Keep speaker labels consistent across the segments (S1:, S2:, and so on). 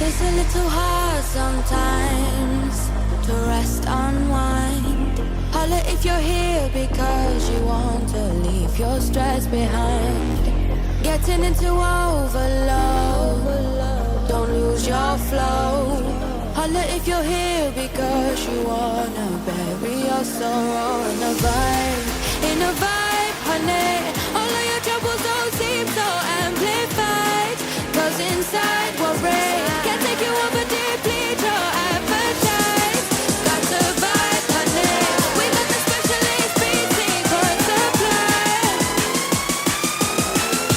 S1: It's a little hard sometimes to rest, unwind. Holla if you're here because you want to leave your stress behind. Getting into overload, don't lose your flow. Holla if you're here because you wanna bury your sorrow in a vibe, honey. All of your troubles don't seem so amplified, 'cause inside we're brave. Can't take you over deeply, your appetite. Got to vibe, honey. We got the specialist beat secret supply.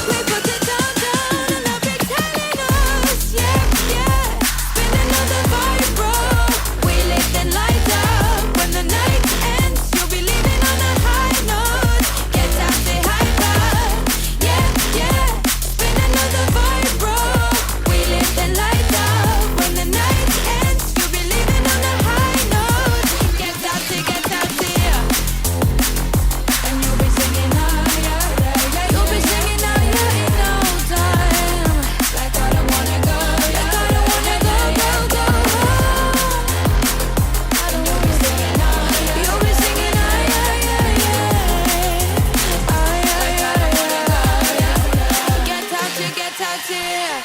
S1: We put it down, and I'll be telling us, yeah, yeah. Spin another vibe, bro. We lift and light up. When the night ends, you'll be leaving on a high note. Get out the hyper, yeah, yeah. Spin another vibe, bro. We lift and light up. When the night ends, you'll be leaving on a high note. Get out the, and you'll be singing higher, yeah, yeah. You'll be singing higher in no time. Like I don't wanna go, like I don't wanna go, go, go home. I don't wanna be singing higher. You'll be singing higher, yeah, yeah. Higher, yeah, yeah. Get out here.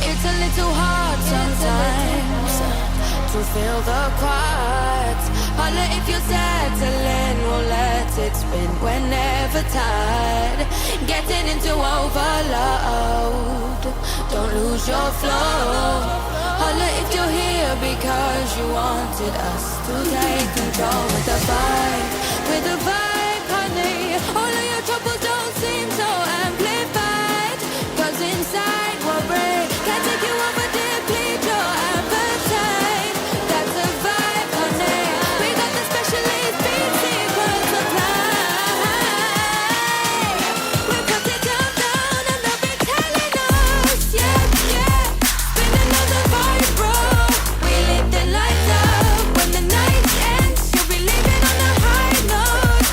S1: It's a little hard sometimes to feel the quiet. Holla if you're settling, we'll let it spin whenever tired. Getting into overload, don't lose your flow. Holla if you're here because you wanted us to take control with the vibe, honey. All of your troubles don't seem so amplified, 'cause inside we're brave. Can't take you over deeply, your appetite. That's a vibe, honey. We got the specialist beat secret supply. We put it down, and they'll be telling us, yeah, yeah. Spin another vibe, bro. We lift the lights up. When the night ends, you'll be leaving on a high note.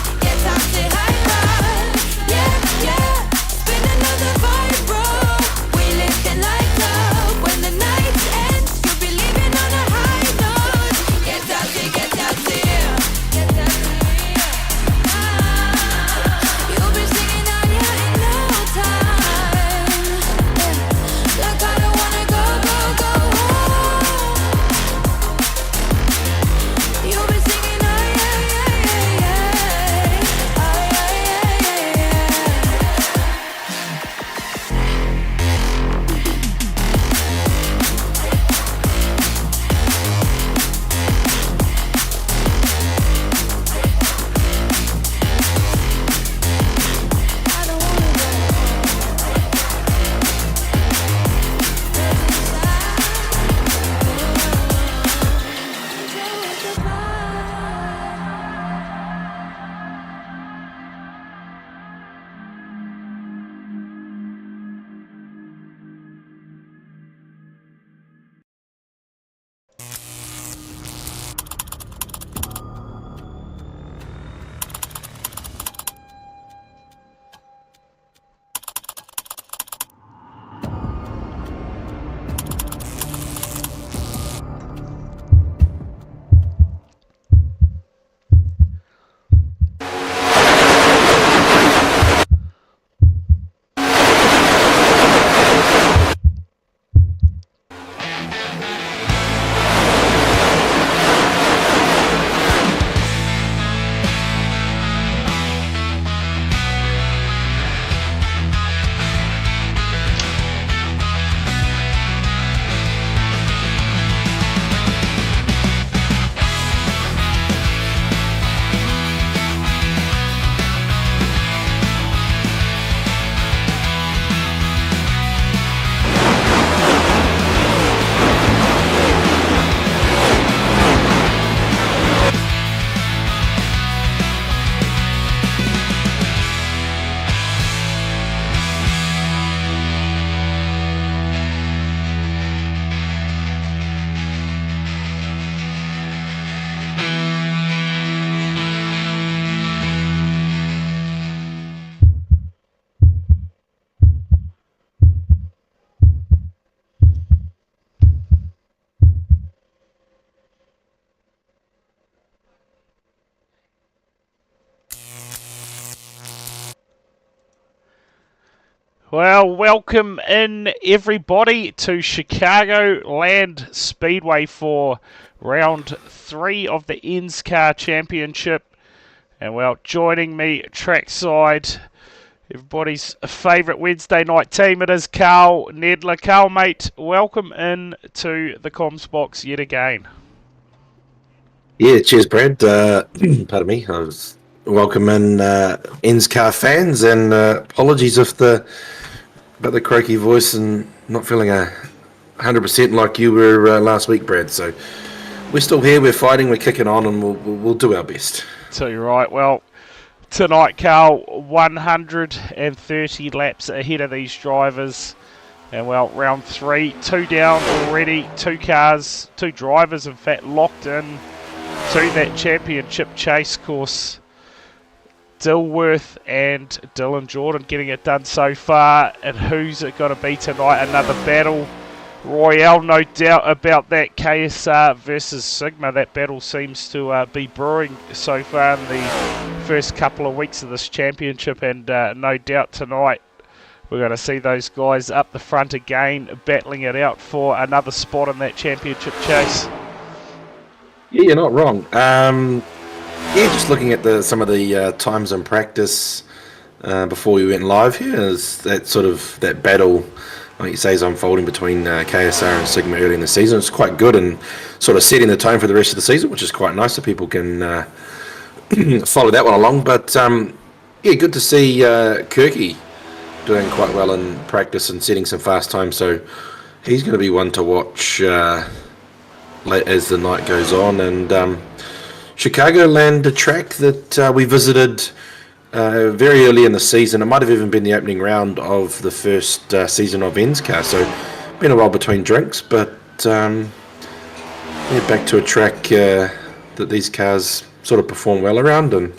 S2: Well, welcome in everybody to Chicagoland Speedway for round 3 of the ENSCAR Championship. And well, joining me trackside, everybody's favourite Wednesday night team, it is Carl Nedler. Carl, mate, welcome in to the comms box yet again.
S3: Yeah, cheers, Brad. Pardon me. I was welcoming ENSCAR fans, and apologies about the croaky voice and not feeling 100% like you were last week, Brad. So we're still here, we're fighting, we're kicking on, and we'll do our best.
S2: So you're right. Well, tonight, Carl, 130 laps ahead of these drivers. And well, round 3, 2 down already, 2 drivers in fact locked in to that championship chase course. Dilworth and Dylan Jordan getting it done so far. And who's it going to be tonight? Another battle royale, no doubt about that. KSR versus Sigma. That battle seems to be brewing so far in the first couple of weeks of this championship. And no doubt tonight we're going to see those guys up the front again, battling it out for another spot in that championship chase.
S3: Yeah, you're not wrong. Yeah, just looking at some of the times in practice before we went live here, is that battle, like you say, is unfolding between KSR and Sigma early in the season. It's quite good and sort of setting the tone for the rest of the season, which is quite nice, so people can follow that one along. But yeah, good to see Kirky doing quite well in practice and setting some fast times. So he's going to be one to watch as the night goes on. And Chicagoland, a track that we visited very early in the season. It might have even been the opening round of the first season of ENSCAR. So been a while between drinks, but yeah, back to a track that these cars sort of perform well around, and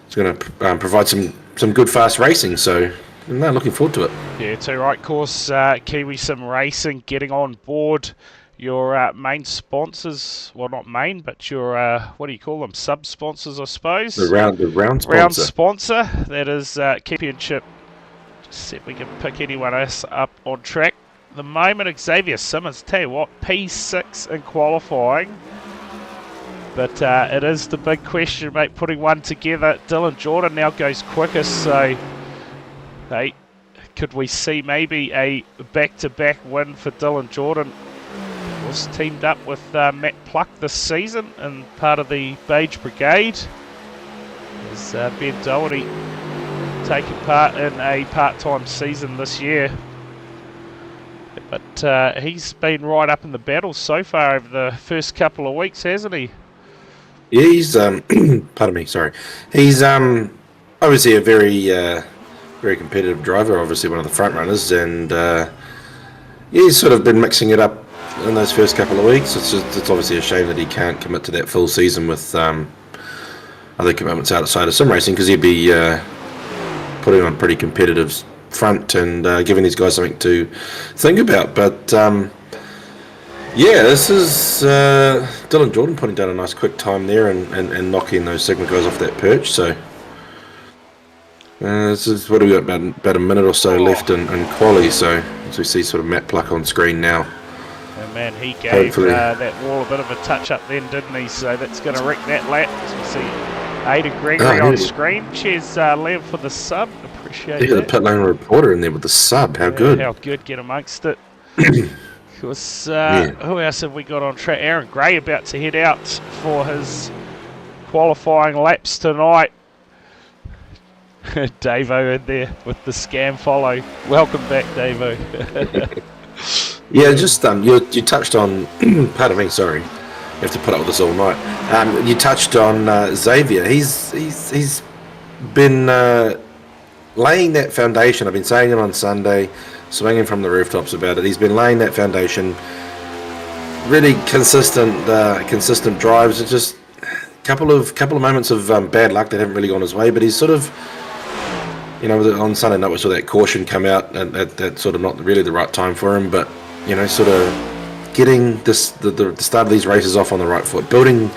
S3: it's going to provide some good fast racing. So no, looking forward to it.
S2: Yeah, too right. Course Kiwi Sim Racing getting on board. Your main sponsors, well, not main, but your, what do you call them, sub-sponsors, I suppose?
S3: The round sponsor.
S2: Round sponsor, that is Championship. Just see if we can pick anyone else up on track. The moment, Xavier Simmons, tell you what, P6 in qualifying. But it is the big question, mate, putting one together. Dylan Jordan now goes quickest, so hey, could we see maybe a back-to-back win for Dylan Jordan? Was teamed up with Matt Pluck this season and part of the Beige Brigade. As Ben Doherty taking part in a part-time season this year. But he's been right up in the battle so far over the first couple of weeks, hasn't he?
S3: Yeah, he's pardon me, sorry. He's obviously a very competitive driver, obviously one of the front runners, and yeah, he's sort of been mixing it up in those first couple of weeks. It's obviously a shame that he can't commit to that full season with other commitments outside of sim racing, because he'd be putting on a pretty competitive front and giving these guys something to think about. But yeah, this is Dylan Jordan putting down a nice quick time there and knocking those Sigma guys off that perch. So this is, what do we got, about a minute or so left in quali. So as we see sort of Matt Pluck on screen now.
S2: And man, he gave that wall a bit of a touch up then, didn't he? So that's going to wreck that lap. As we see Aidan Gregory on screen. Cheers, Liam, for the sub. Appreciate that.
S3: The pit lane reporter in there with the sub. How good.
S2: How good. Get amongst it. Because who else have we got on track? Aaron Gray about to head out for his qualifying laps tonight. Davo in there with the scam follow. Welcome back, Davo.
S3: Yeah, just you touched on. Pardon me, sorry. You have to put up with this all night. You touched on Xavier. He's been laying that foundation. I've been saying it on Sunday, swinging from the rooftops about it. He's been laying that foundation. Really consistent drives. It's just a couple of moments of bad luck that haven't really gone his way. But he's sort of, you know, on Sunday night we saw that caution come out, and that's sort of not really the right time for him. But you know, sort of getting the start of these races off on the right foot, building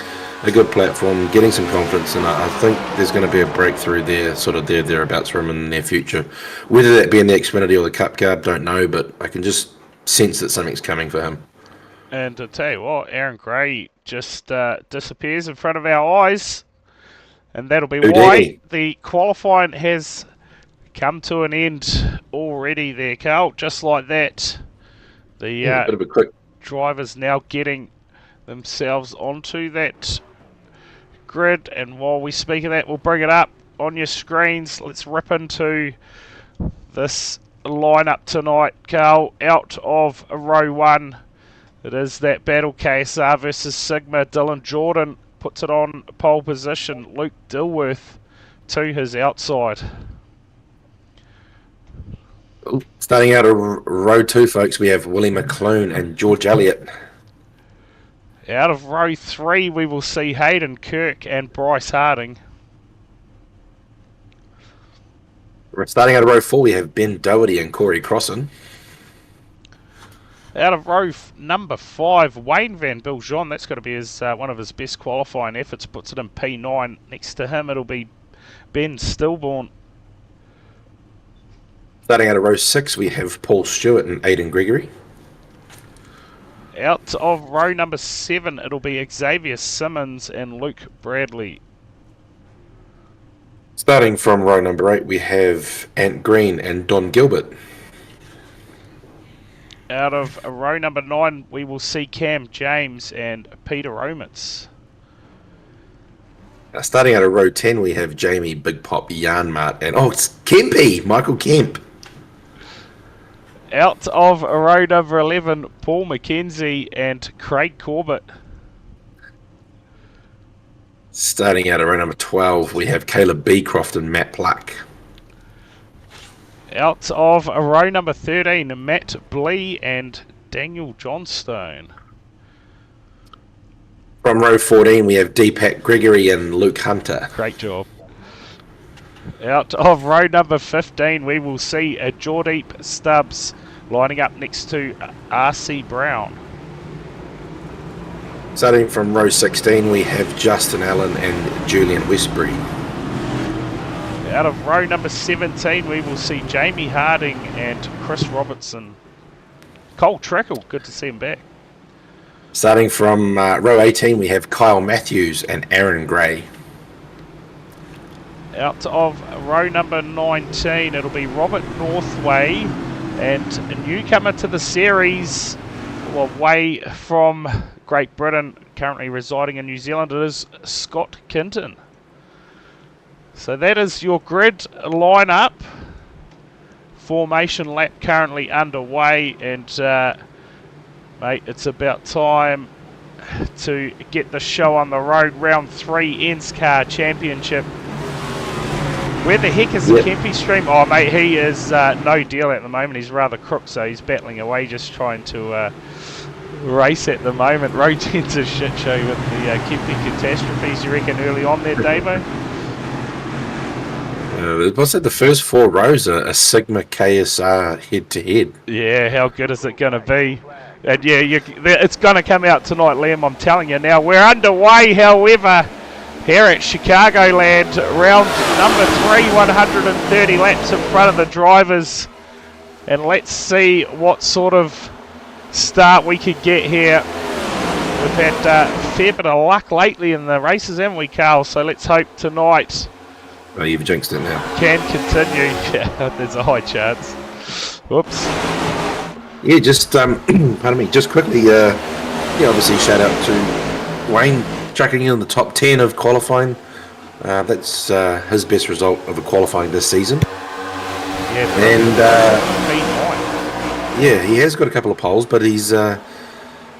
S3: a good platform, getting some confidence, and I think there's going to be a breakthrough there, sort of thereabouts for him in the near future. Whether that be in the Xfinity or the Cup Car, don't know, but I can just sense that something's coming for him.
S2: And to tell you what, Aaron Gray just disappears in front of our eyes, and that'll be why the qualifying has come to an end already there, Carl. Just like that, the
S3: bit of a quick
S2: drivers now getting themselves onto that grid, and while we speak of that, we'll bring it up on your screens. Let's rip into this lineup tonight, Carl. Out of row 1, it is that battle, KSR versus Sigma. Dylan Jordan puts it on pole position. Luke Dilworth to his outside.
S3: Starting out of row 2, folks, we have Willie McClune and George Elliott.
S2: Out of row 3, we will see Hayden Kirk and Bryce Harding.
S3: Starting out of row 4, we have Ben Doherty and Corey Crossan.
S2: Out of row number 5, Wayne Van Biljon. That's got to be his one of his best qualifying efforts. Puts it in P9. Next to him, it'll be Ben Stillborn.
S3: Starting out of row 6, we have Paul Stewart and Aidan Gregory.
S2: Out of row number 7, it'll be Xavier Simmons and Luke Bradley.
S3: Starting from row number 8, we have Ant Green and Don Gilbert.
S2: Out of row number 9, we will see Cam James and Peter Omitz.
S3: Starting out of row 10, we have Jamie Big Pop Yarnmart and it's Kempy, Michael Kemp.
S2: Out of row number 11, Paul McKenzie and Craig Corbett.
S3: Starting out of row number 12, we have Caleb Beecroft and Matt Pluck.
S2: Out of row number 13, Matt Blee and Daniel Johnstone.
S3: From row 14, we have Deepak Gregory and Luke Hunter.
S2: Great job. Out of row number 15, we will see Jordeep Stubbs lining up next to R.C. Brown.
S3: Starting from row 16, we have Justin Allen and Julian Westbury.
S2: Out of row number 17, we will see Jamie Harding and Chris Robertson. Cole Trickle, good to see him back.
S3: Starting from row 18, we have Kyle Matthews and Aaron Gray.
S2: Out of row number 19, it'll be Robert Northway and a newcomer to the series, away from Great Britain, currently residing in New Zealand. It is Scott Kinton. So that is your grid lineup. Formation lap currently underway, and mate, it's about time to get the show on the road. Round 3 ENSCAR Championship. Where the heck is the Kempy stream? Oh mate, he is no deal at the moment. He's rather crook, so he's battling away, just trying to race at the moment. Road 10's a shit show with the Kempy catastrophes, you reckon, early on there, Davo?
S3: What's that? The first 4 rows are a Sigma KSR head-to-head.
S2: Yeah, how good is it going to be? And yeah, it's going to come out tonight, Liam, I'm telling you now. We're underway, however, here at Chicagoland, round number 3, 130 laps in front of the drivers. And let's see what sort of start we could get here. We've had a fair bit of luck lately in the races, haven't we, Carl? So let's hope tonight...
S3: Oh, you've jinxed it now.
S2: Can continue. Yeah, there's a high chance. Whoops.
S3: Yeah, just pardon me. Just quickly, obviously shout out to Wayne tracking in the top 10 of qualifying. That's his best result of a qualifying this season.
S2: Yeah,
S3: and he has got a couple of poles, but he's in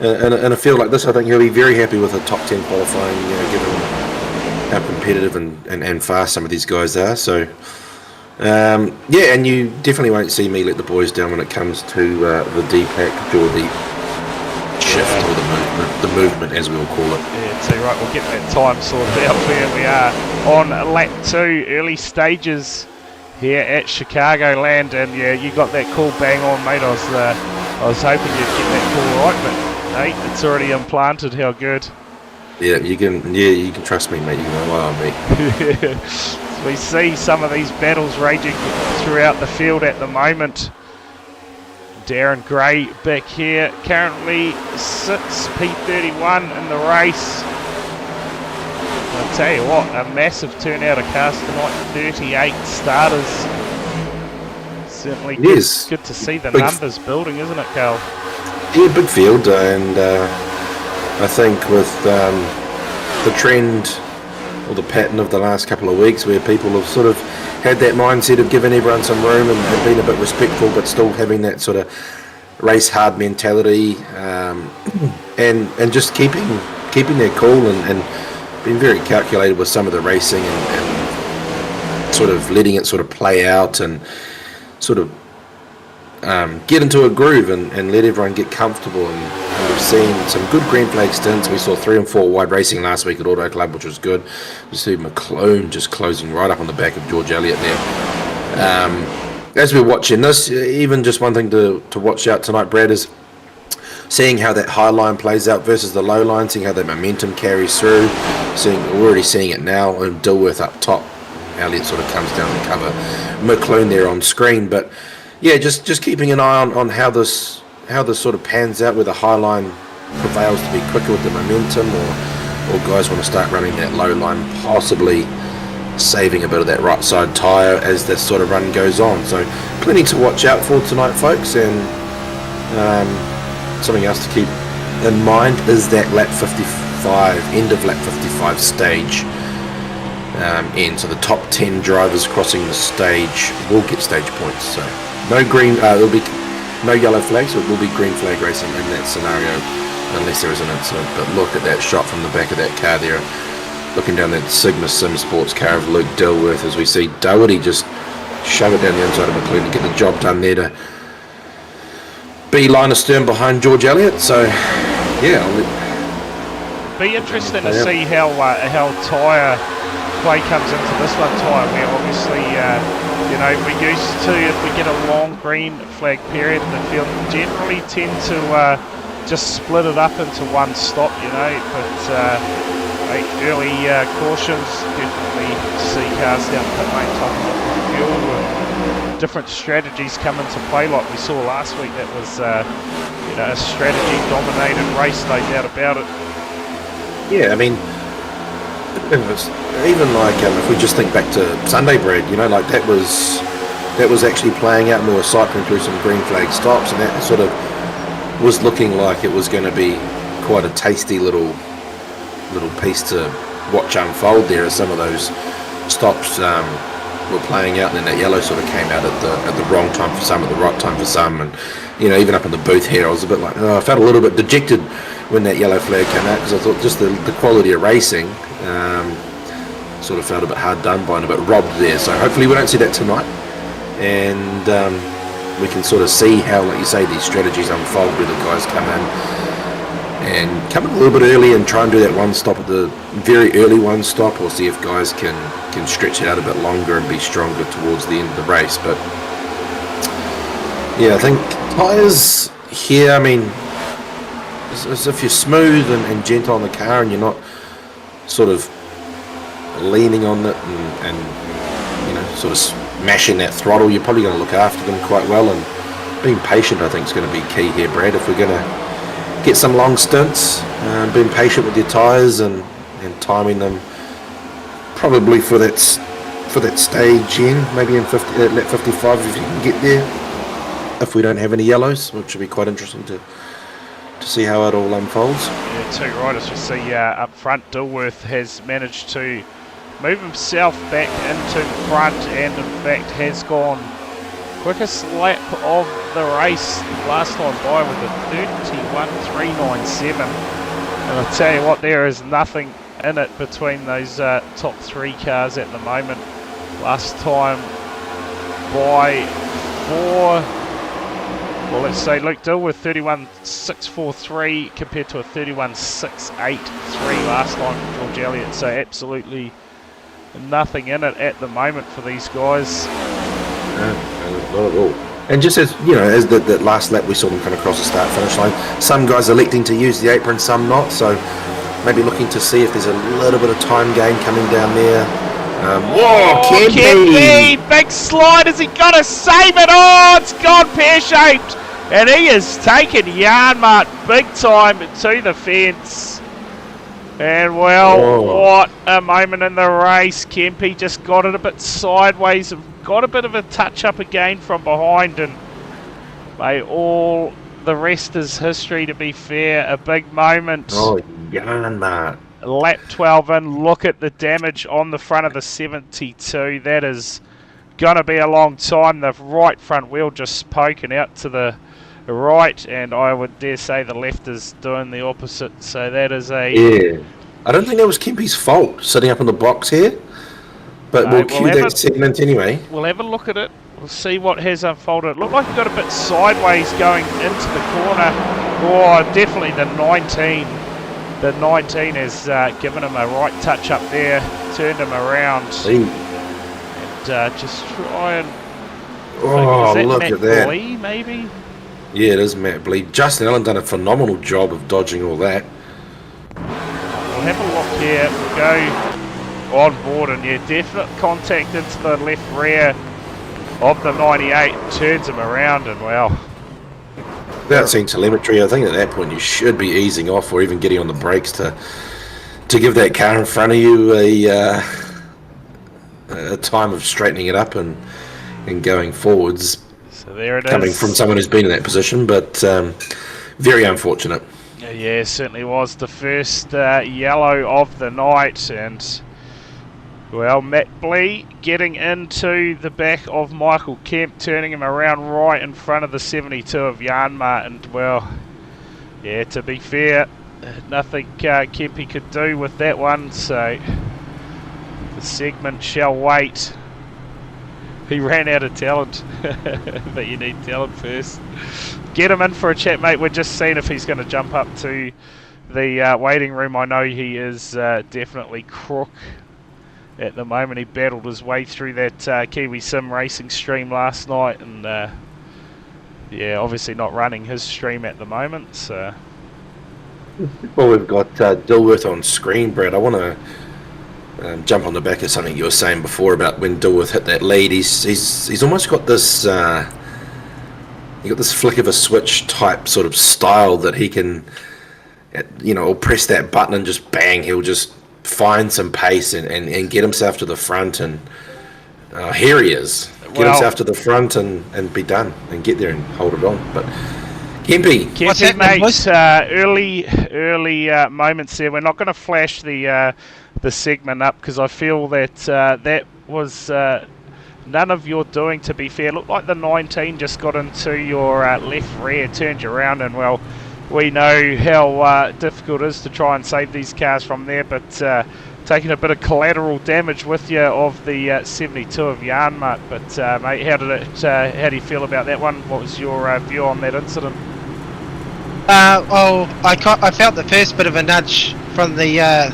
S3: a field like this, I think he'll be very happy with a top 10 qualifying. Given how competitive and fast some of these guys are. So, and you definitely won't see me let the boys down when it comes to the Deepak or the shift or the movement, as we'll call it.
S2: Yeah, so right, we'll get that time sorted out. There we are on lap 2, early stages here at Chicagoland, and yeah, you got that call bang on, mate. I was hoping you'd get that call right, but hey, it's already implanted. How good.
S3: Yeah, you can trust me, mate. You can rely on me.
S2: We see some of these battles raging throughout the field at the moment. Darren Gray back here, currently sits P31 in the race. I'll tell you what, a massive turnout of cars tonight, 38 starters. Certainly good to see the numbers building, isn't it, Carl?
S3: Yeah, big field, and I think with the trend or the pattern of the last couple of weeks where people have sort of had that mindset of giving everyone some room and being a bit respectful but still having that sort of race hard mentality, and just keeping their cool and being very calculated with some of the racing and sort of letting it sort of play out and sort of get into a groove and let everyone get comfortable. And we've seen some good green flag stints. We saw 3 and 4 wide racing last week at Auto Club, which was good. We see McClone just closing right up on the back of George Elliott there. As we're watching this, even just one thing to watch out tonight, Brad, is seeing how that high line plays out versus the low line, seeing how that momentum carries through. We're already seeing it now, and Dilworth up top. Elliott sort of comes down the cover. McClone there on screen, but yeah, just keeping an eye on how this sort of pans out, where the high line prevails to be quicker with the momentum, or guys want to start running that low line, possibly saving a bit of that right side tyre as this sort of run goes on. So plenty to watch out for tonight, folks, and something else to keep in mind is that lap 55, end of lap 55 stage. So the top 10 drivers crossing the stage will get stage points. So no green, there'll be no yellow flags, so it will be green flag racing in that scenario, unless there is an incident. But look at that shot from the back of that car there, looking down that Sigma Sim Sports car of Luke Dilworth, as we see Doherty just shove it down the inside of McLean and get the job done there to be line astern behind George Elliott. So yeah,
S2: be interesting to see how tyre play comes into this one time, where obviously we're used to, if we get a long green flag period, the field generally tend to just split it up into one stop, but early cautions definitely see cars down pit lane topping up on fuel, and different strategies come into play like we saw last week. That was a strategy dominated race, no doubt about it.
S3: Yeah, I mean, even like if we just think back to Sunday, Brad, like that was actually playing out, and we were cycling through some green flag stops, and that sort of was looking like it was going to be quite a tasty little piece to watch unfold there, as some of those stops were playing out, and then that yellow sort of came out at the wrong time for some, at the right time for some, and even up in the booth here, I was a bit like, I felt a little bit dejected when that yellow flag came out, because I thought just the quality of racing sort of felt a bit hard done by and a bit robbed there. So hopefully we don't see that tonight, and we can sort of see how, like you say, these strategies unfold, where the guys come in a little bit early and try and do that one stop at the very early one stop, or see if guys can stretch it out a bit longer and be stronger towards the end of the race. But yeah, I think tyres here, I mean, as if you're smooth and gentle on the car, and you're not sort of leaning on it and sort of smashing that throttle, you're probably going to look after them quite well, and being patient, I think, is going to be key here, Brad. If we're going to get some long stints, being patient with your tyres and timing them probably for that stage in, maybe in lap 55 if you can get there, if we don't have any yellows, which would be quite interesting to see how it all unfolds.
S2: Yeah, two riders we see up front. Dilworth has managed to move himself back into the front, and in fact has gone quickest lap of the race last time by with a 31.397. And I'll tell you what, there is nothing in it between those top three cars at the moment. Last time by let's say Luke Dilworth 31.643 compared to a 31.683 last time for George Elliott. So absolutely nothing in it at the moment for these guys.
S3: No, not at all. And just as as the last lap we saw them kind of cross the start finish line, some guys electing to use the apron, some not. So maybe looking to see if there's a little bit of time gain coming down there. Whoa, Kempy!
S2: Big slide. Has he got to save it? Oh, it's gone pear-shaped. And he has taken Yarnmart big time to the fence. And well, what a moment in the race. Kempy just got it a bit sideways. Got a bit of a touch-up again from behind. And mate, all the rest is history, to be fair. A big moment.
S3: Oh, Yarnmart.
S2: Lap 12 in. Look at the damage on the front of the 72. That is going to be a long time. The right front wheel just poking out to the right, and I would dare say the left is doing the opposite. So that is a...
S3: Yeah. I don't think that was Kempy's fault, sitting up in the box here. But we'll cue that segment anyway.
S2: We'll have a look at it. We'll see what has unfolded. It looked like he got a bit sideways going into the corner. Oh, definitely the 19. The 19 has given him a right touch up there, turned him around, and just try and...
S3: Oh, look
S2: Matt
S3: at that.
S2: Blee, maybe?
S3: Yeah, it is Matt Blee. Justin Allen done a phenomenal job of dodging all that.
S2: We'll have a look here. We'll go on board, and yeah, definite contact into the left rear of the 98. Turns him around, and well...
S3: Without seeing telemetry, I think at that point you should be easing off or even getting on the brakes to give that car in front of you a time of straightening it up and going forwards.
S2: So there it
S3: coming
S2: is.
S3: From someone who's been in that position, but very unfortunate.
S2: Yeah, certainly was the first yellow of the night, and well, Matt Blee getting into the back of Michael Kemp, turning him around right in front of the 72 of Yarnmart, and well, yeah, to be fair, nothing Kempy could do with that one, so the segment shall wait. He ran out of talent, but you need talent first. Get him in for a chat, mate. We're just seeing if he's going to jump up to the waiting room. I know he is definitely crook at the moment. He battled his way through that Kiwi Sim racing stream last night, and yeah, obviously not running his stream at the moment. So,
S3: well, we've got Dilworth on screen, Brad. I want to jump on the back of something you were saying before about when Dilworth hit that lead. He's almost got this this flick of a switch type sort of style that he can, he'll press that button and just bang, he'll just find some pace and get himself to the front, and here he is. Get himself to the front and be done and get there and hold it on. But Kempy, mate,
S2: early moments there. We're not going to flash the segment up because I feel that that was none of your doing, to be fair. Looked like the 19 just got into your left rear, turned you around, and well, we know how difficult it is to try and save these cars from there, but taking a bit of collateral damage with you of the 72 of Yarnmart. But mate, how do you feel about that one? What was your view on that incident?
S4: Well, I felt the first bit of a nudge from the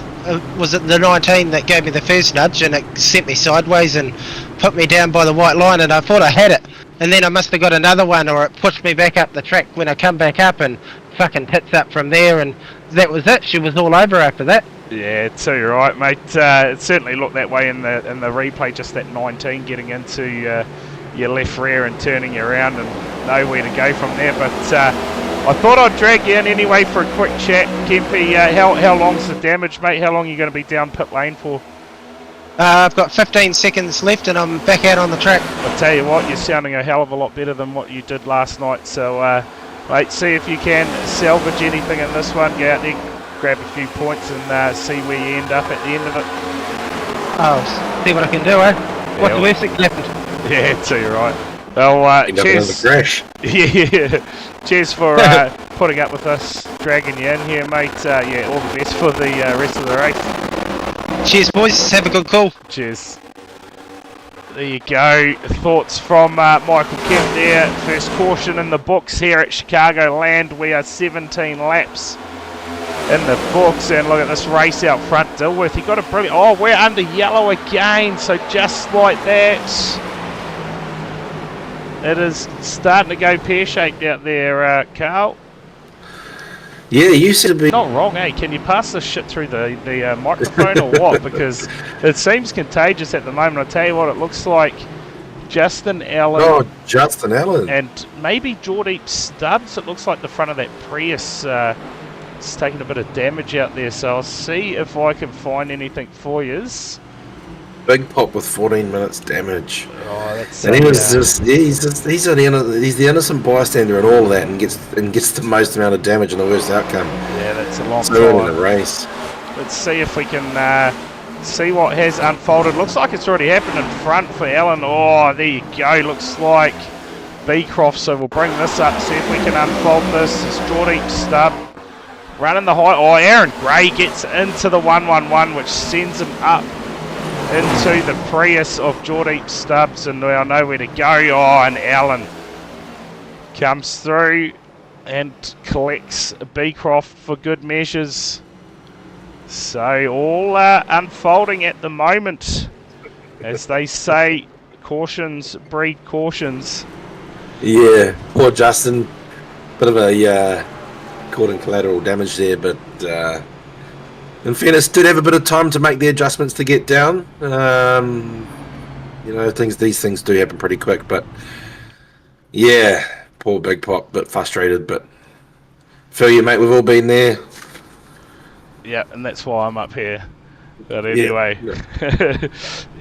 S4: was it the 19 that gave me the first nudge, and it sent me sideways and put me down by the white line, and I thought I had it, and then I must have got another one, or it pushed me back up the track when I come back up, and fucking tits up from there, and that was it. She was all over after that.
S2: Yeah, so you're right, mate. It certainly looked that way in the replay, just that 19 getting into your left rear and turning you around, and nowhere to go from there. But I thought I'd drag you in anyway for a quick chat. Kempy, how long's the damage, mate? How long are you going to be down pit lane for?
S4: I've got 15 seconds left and I'm back out on the track.
S2: I'll tell you what, you're sounding a hell of a lot better than what you did last night. So, mate, see if you can salvage anything in this one. Go out there, grab a few points, and see where you end up at the end of it.
S4: Oh, see what I can do, eh? What's the worst that can happen?
S2: Yeah, so you're right. Well, cheers.
S3: Crash.
S2: Yeah, cheers for putting up with us, dragging you in here, mate. Yeah, all the best for the rest of the race.
S4: Cheers, boys. Have a good call.
S2: Cheers. There you go. Thoughts from Michael Kemp there. First caution in the books here at Chicagoland. We are 17 laps in the books, and look at this race out front. Dilworth, he got a brilliant... Oh, we're under yellow again, so just like that. It is starting to go pear-shaped out there, Carl.
S3: Yeah, you seem to be.
S2: Not wrong, eh? Can you pass this shit through the microphone or what? Because it seems contagious at the moment. I'll tell you what, it looks like Justin Allen.
S3: Oh, Justin Allen.
S2: And maybe Jordeep Stubbs. It looks like the front of that Prius is taking a bit of damage out there. So I'll see if I can find anything for yous.
S3: Big Pop with 14 minutes damage.
S2: Oh, that's
S3: And he was he's the innocent bystander in all of that, and gets the most amount of damage and the worst outcome.
S2: Yeah, that's a long
S3: So early in
S2: time.
S3: the race.
S2: Let's see if we can see what has unfolded. Looks like it's already happened in front for Allen. Oh, there you go. Looks like Beecroft. So we'll bring this up, see if we can unfold this. It's Jordeep Stubb running the high. Oh, Aaron Gray gets into the 111, which sends him up into the Prius of Jordeep Stubbs, and now know where to go. Oh, and Allen comes through and collects Beecroft for good measures. So all unfolding at the moment. As they say, cautions breed cautions.
S3: Yeah, poor Justin. Bit of a caught in collateral damage there, but in fairness, did have a bit of time to make the adjustments to get down. You know, these things do happen pretty quick, but yeah, poor Big Pop, bit frustrated, but feel you, mate. We've all been there.
S2: Yeah, and that's why I'm up here. But anyway,
S3: Yeah.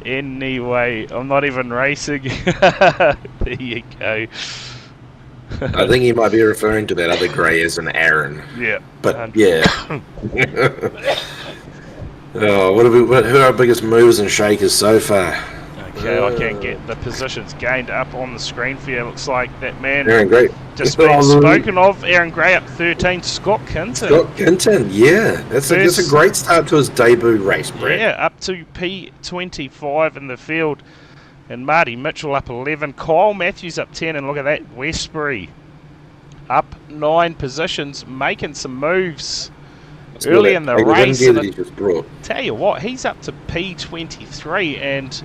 S2: anyway, I'm not even racing. There you go.
S3: I think he might be referring to that other grey as an Aaron.
S2: Yeah.
S3: But yeah. Oh, who are our biggest movers and shakers so far?
S2: Okay, I can't get the positions gained up on the screen for you. Looks like that man
S3: Aaron Gray.
S2: just been spoken of. Aaron Gray up 13. Scott Kinton.
S3: Scott Kinton, yeah. That's a great start to his debut race, Brett.
S2: Yeah, up to P25 in the field. And Marty Mitchell up 11. Kyle Matthews up 10. And look at that, Westbury up 9 positions, making some moves early in the race. And
S3: he just brought.
S2: Tell you what, he's up to P23 and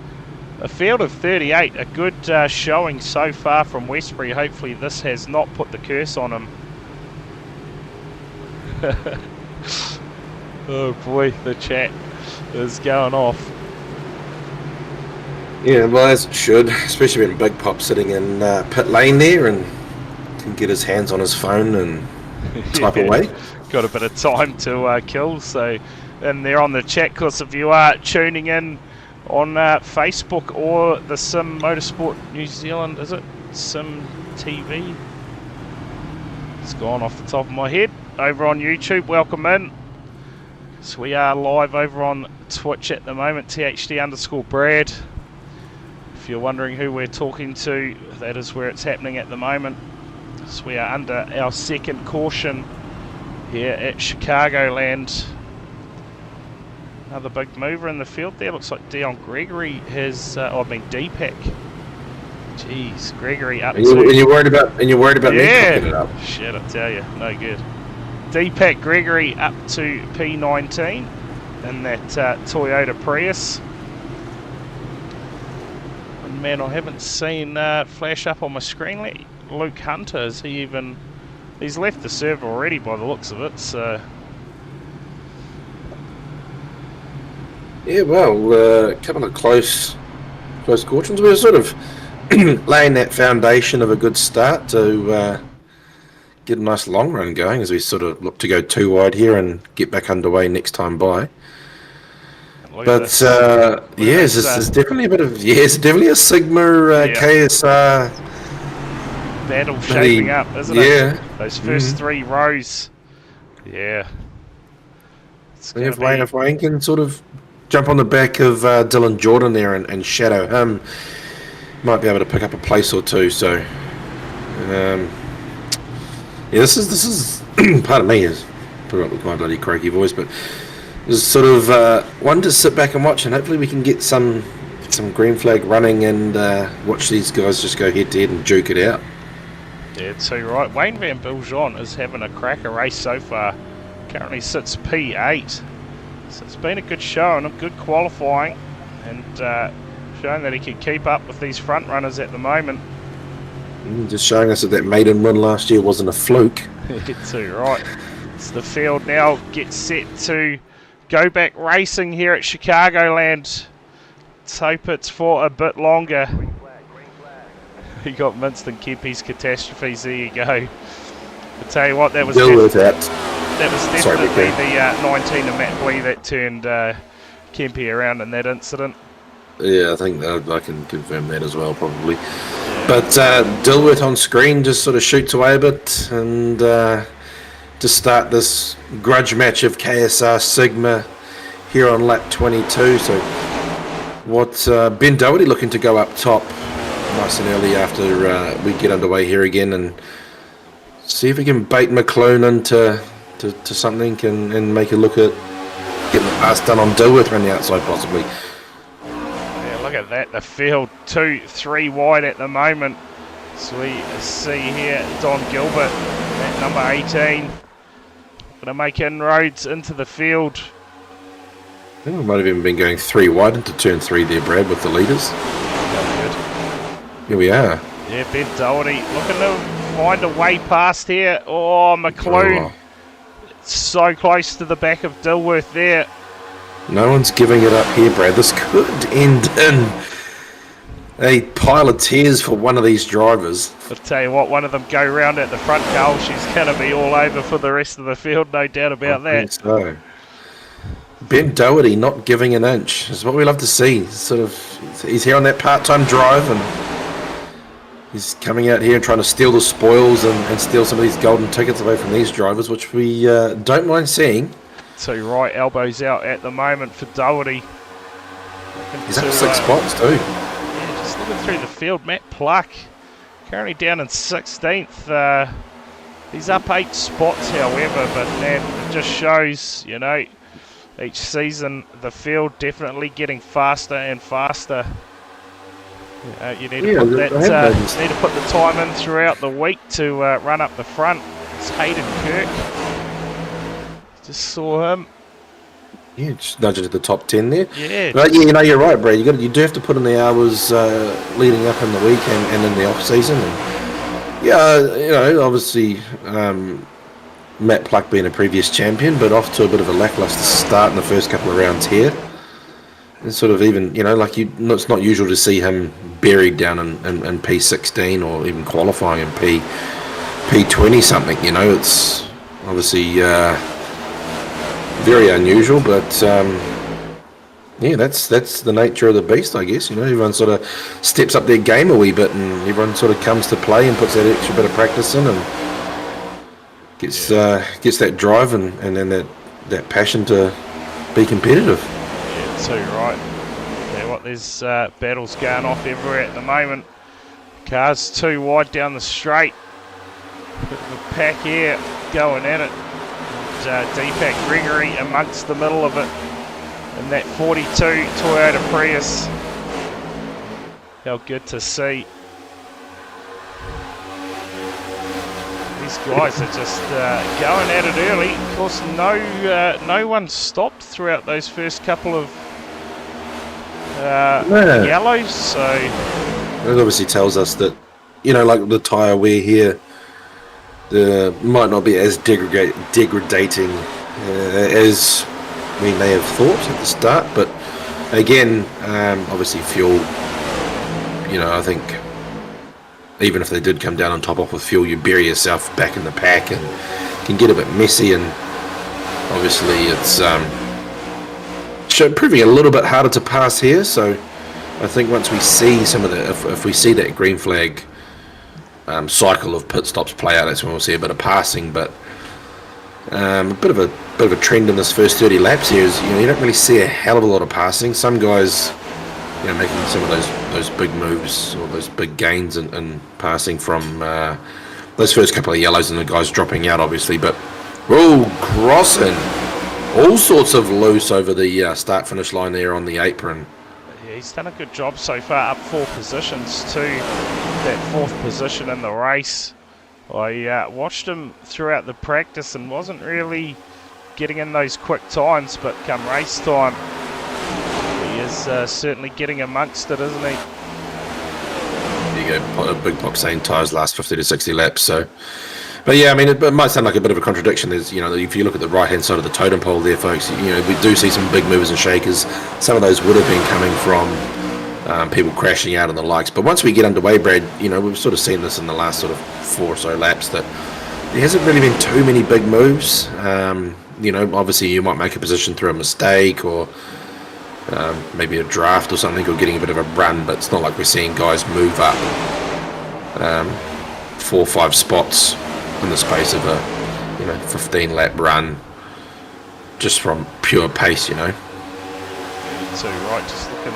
S2: a field of 38. A good showing so far from Westbury. Hopefully this has not put the curse on him. Oh boy, the chat is going off.
S3: Yeah, well, as it should, especially when Big Pop's sitting in pit lane there and can get his hands on his phone and type away.
S2: Got a bit of time to kill, so and they're on the chat course if you are tuning in on Facebook or the Sim Motorsport New Zealand, is it? Sim TV? It's gone off the top of my head. Over on YouTube, welcome in. So we are live over on Twitch at the moment, THD_Brad. If you're wondering who we're talking to, that is where it's happening at the moment. So we are under our second caution here at Chicagoland. Another big mover in the field there. Looks like Dion Gregory has, Deepak. Jeez, Gregory up to.
S3: And you're worried about me cooking it up.
S2: Shit, I tell you, no good. Deepak Gregory up to P19 in that Toyota Prius. And man, I haven't seen flash up on my screen. Luke Hunter, he's left the server already by the looks of it, so.
S3: Yeah, well, a couple of close cautions. We were sort of laying that foundation of a good start to get a nice long run going as we sort of look to go too wide here and get back underway next time by. But it's definitely a bit of it's definitely a Sigma KSR
S2: battle shaping up, isn't it?
S3: Yeah,
S2: those first 3 rows. Yeah.
S3: If Wayne can sort of jump on the back of Dylan Jordan there and shadow him, might be able to pick up a place or two. So, this is pardon me, is put up with my bloody croaky voice, but this is sort of one to sit back and watch, and hopefully we can get some green flag running and watch these guys just go head to head and duke it out.
S2: Yeah, too right. Wayne Van Biljon is having a cracker race so far. Currently sits P8. So it's been a good show and a good qualifying, and showing that he can keep up with these front runners at the moment.
S3: Just showing us that maiden run last year wasn't a fluke.
S2: Too right. As the field now gets set to go back racing here at Chicagoland. Let's hope it's for a bit longer. You got minced and Kempe's catastrophes. There you go. I tell you what, that was definitely the 19 of Matt Blee that turned Kempe around in that incident.
S3: Yeah, I think I can confirm that as well, probably. But Dilworth on screen just sort of shoots away a bit, and to start this grudge match of KSR Sigma here on lap 22. So what's Ben Doherty looking to go up top nice and early after we get underway here again, and see if we can bait McClune into something and make a look at getting the pass done on Dilworth around the outside possibly.
S2: Yeah, look at that. The field 2-3 wide at the moment. So we see here Don Gilbert at number 18 going to make inroads into the field.
S3: I think we might have even been going 3 wide into turn 3 there, Brad, with the leaders.
S2: Good.
S3: Here we are.
S2: Yeah, Ben Doherty looking to find a way past here. Oh, McClune.
S3: Oh.
S2: So close to the back of Dilworth there.
S3: No one's giving it up here, Brad. This could end in a pile of tears for one of these drivers.
S2: I'll tell you what, one of them go round at the front goal. She's going to be all over for the rest of the field, no doubt about
S3: I think
S2: that.
S3: so. Ben Doherty not giving an inch is what we love to see. He's here on that part-time drive, and he's coming out here and trying to steal the spoils and steal some of these golden tickets away from these drivers, which we don't mind seeing.
S2: Two right elbows out at the moment for Doherty.
S3: He's up 6 spots too.
S2: Yeah, just looking through the field. Matt Pluck currently down in 16th. He's up 8 spots, however, but that just shows, you know, each season the field definitely getting faster and faster. You need to put the time in throughout the week to run up the front. It's Hayden Kirk. Just saw him.
S3: Yeah, just nudge it at the top 10 there.
S2: Yeah.
S3: But yeah, you know, you're right, Brad. You do have to put in the hours leading up in the week and in the off season. And yeah, you know, obviously Matt Pluck being a previous champion, but off to a bit of a lackluster start in the first couple of rounds here. And sort of even, you know, like it's not usual to see him buried down in P16 or even qualifying in P20 something. You know, it's obviously very unusual, but yeah, that's the nature of the beast, I guess. You know, everyone sort of steps up their game a wee bit, and everyone sort of comes to play and puts that extra bit of practice in, and gets that drive and then that passion to be competitive.
S2: Yeah, so right. Yeah, what there's battles going off everywhere at the moment. Cars 2 wide down the straight. Bit of a pack here going at it. Deepak Gregory amongst the middle of it in that 42 Toyota Prius. How good to see. These guys are just going at it early. Of course, no one stopped throughout those first couple of yellows. So
S3: it obviously tells us that, you know, like the tyre wear here, might not be as degrading as we may have thought at the start, but again, obviously fuel, you know, I think even if they did come down on top off with fuel, you bury yourself back in the pack and can get a bit messy, and obviously it's proving a little bit harder to pass here. So I think once we see some of the, if we see that green flag cycle of pit stops play out, that's when we'll see a bit of passing. But a bit of a trend in this first 30 laps here is, you know, you don't really see a hell of a lot of passing. Some guys, you know, making some of those big moves or those big gains in passing from those first couple of yellows, and the guys dropping out obviously. But crossing all sorts of loose over the start finish line there on the apron.
S2: yeah, he's done a good job so far, up 4 positions to that 4th position in the race. I watched him throughout the practice and wasn't really getting in those quick times, but come race time, he is certainly getting amongst it, isn't he?
S3: There you go, Big Pop saying tyres last 50 to 60 laps, so But yeah, I mean, it might sound like a bit of a contradiction. There's, if you look at the right-hand side of the totem pole there, folks, we do see some big movers and shakers. Some of those would have been coming from people crashing out and the likes. But once we get underway, Brad, we've sort of seen this in the last sort of 4 or so laps that there hasn't really been too many big moves. Obviously you might make a position through a mistake or maybe a draft or something, or getting a bit of a run, but it's not like we're seeing guys move up 4 or 5 spots in the space of a 15 lap run just from pure pace.
S2: So right, just looking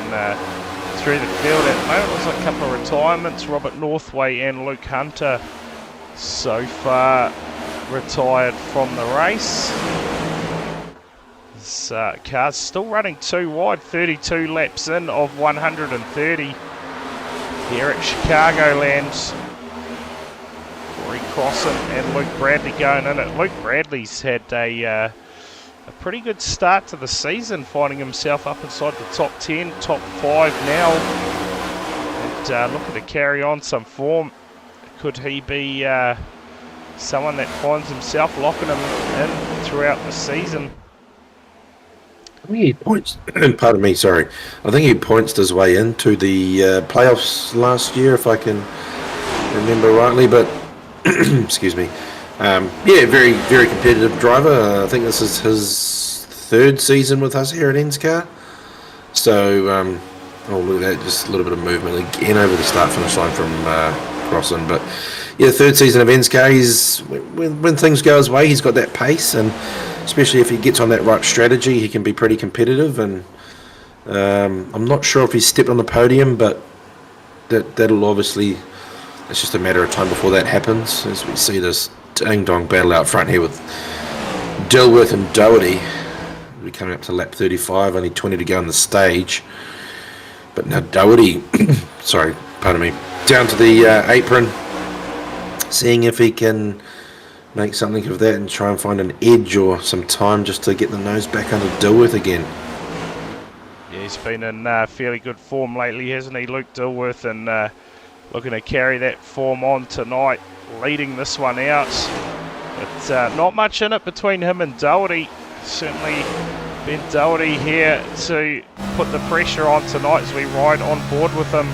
S2: through the field at the moment, there's a couple of retirements. Robert Northway and Luke Hunter so far retired from the race. This car's still running 2 wide, 32 laps in of 130 here at Chicagoland. Corey Crossan and Luke Bradley going in it. Luke Bradley's had a pretty good start to the season, finding himself up inside the top 10, top 5 now, and looking to carry on some form. Could he be someone that finds himself locking him in throughout the season?
S3: I think he points. Pardon me, sorry. I think he points his way into the playoffs last year, if I can remember rightly. But excuse me. Very, very competitive driver. I think this is his 3rd season with us here at ENSCAR. So, look at that, just a little bit of movement again over the start-finish line from Crossan. But yeah, 3rd season of ENSCAR. He's when things go his way, he's got that pace, and especially if he gets on that right strategy, he can be pretty competitive. And I'm not sure if he's stepped on the podium, but that'll obviously, it's just a matter of time before that happens, as we see this ding-dong battle out front here with Dilworth and Doherty. We're coming up to lap 35, only 20 to go on the stage. But now Doherty, sorry, pardon me, down to the apron, seeing if he can make something of that and try and find an edge or some time just to get the nose back under Dilworth again.
S2: Yeah, he's been in fairly good form lately, hasn't he, Luke Dilworth, and looking to carry that form on tonight, leading this one out. But not much in it between him and Doherty. Certainly Ben Doherty here to put the pressure on tonight as we ride on board with him.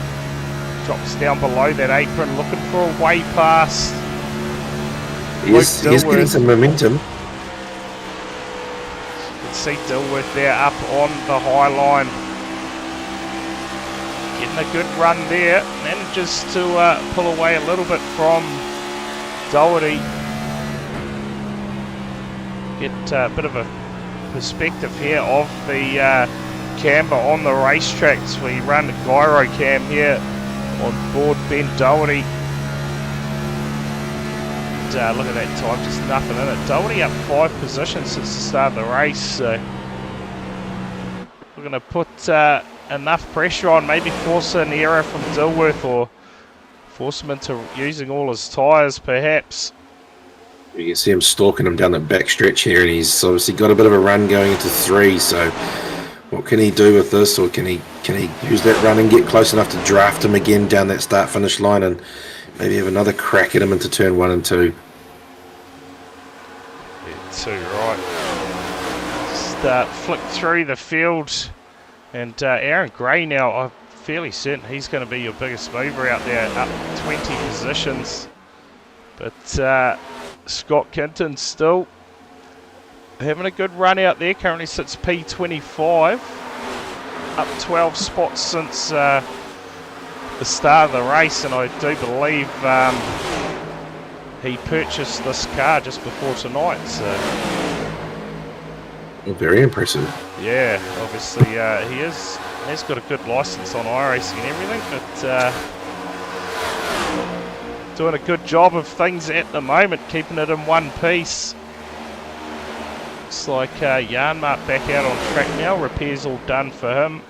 S2: Drops down below that apron, looking for a way past.
S3: He's getting some momentum.
S2: You can see Dilworth there up on the high line. Getting a good run there. Manages to pull away a little bit from Doherty. Get a bit of a perspective here of the camber on the racetracks. We run the gyro cam here on board Ben Doherty. Look at that time, just nothing in it. Doherty up 5 positions since the start of the race, so we're going to put enough pressure on, maybe force an error from Dilworth or force him into using all his tyres perhaps.
S3: You can see him stalking him down the back stretch here, and he's obviously got a bit of a run going into 3, so what can he do with this, or can he use that run and get close enough to draft him again down that start-finish line and maybe have another crack at him into turn 1 and 2?
S2: Yeah, 2 right. Just flick through the field, and Aaron Gray now, I'm fairly certain he's going to be your biggest mover out there, up 20 positions. But Scott Kinton still having a good run out there, currently sits P25, up 12 spots since the start of the race, and I do believe he purchased this car just before tonight. So
S3: very impressive.
S2: Yeah, obviously he has got a good license on iRacing and everything, but doing a good job of things at the moment, keeping it in one piece. Looks like Yarnmark back out on track now, repairs all done for him.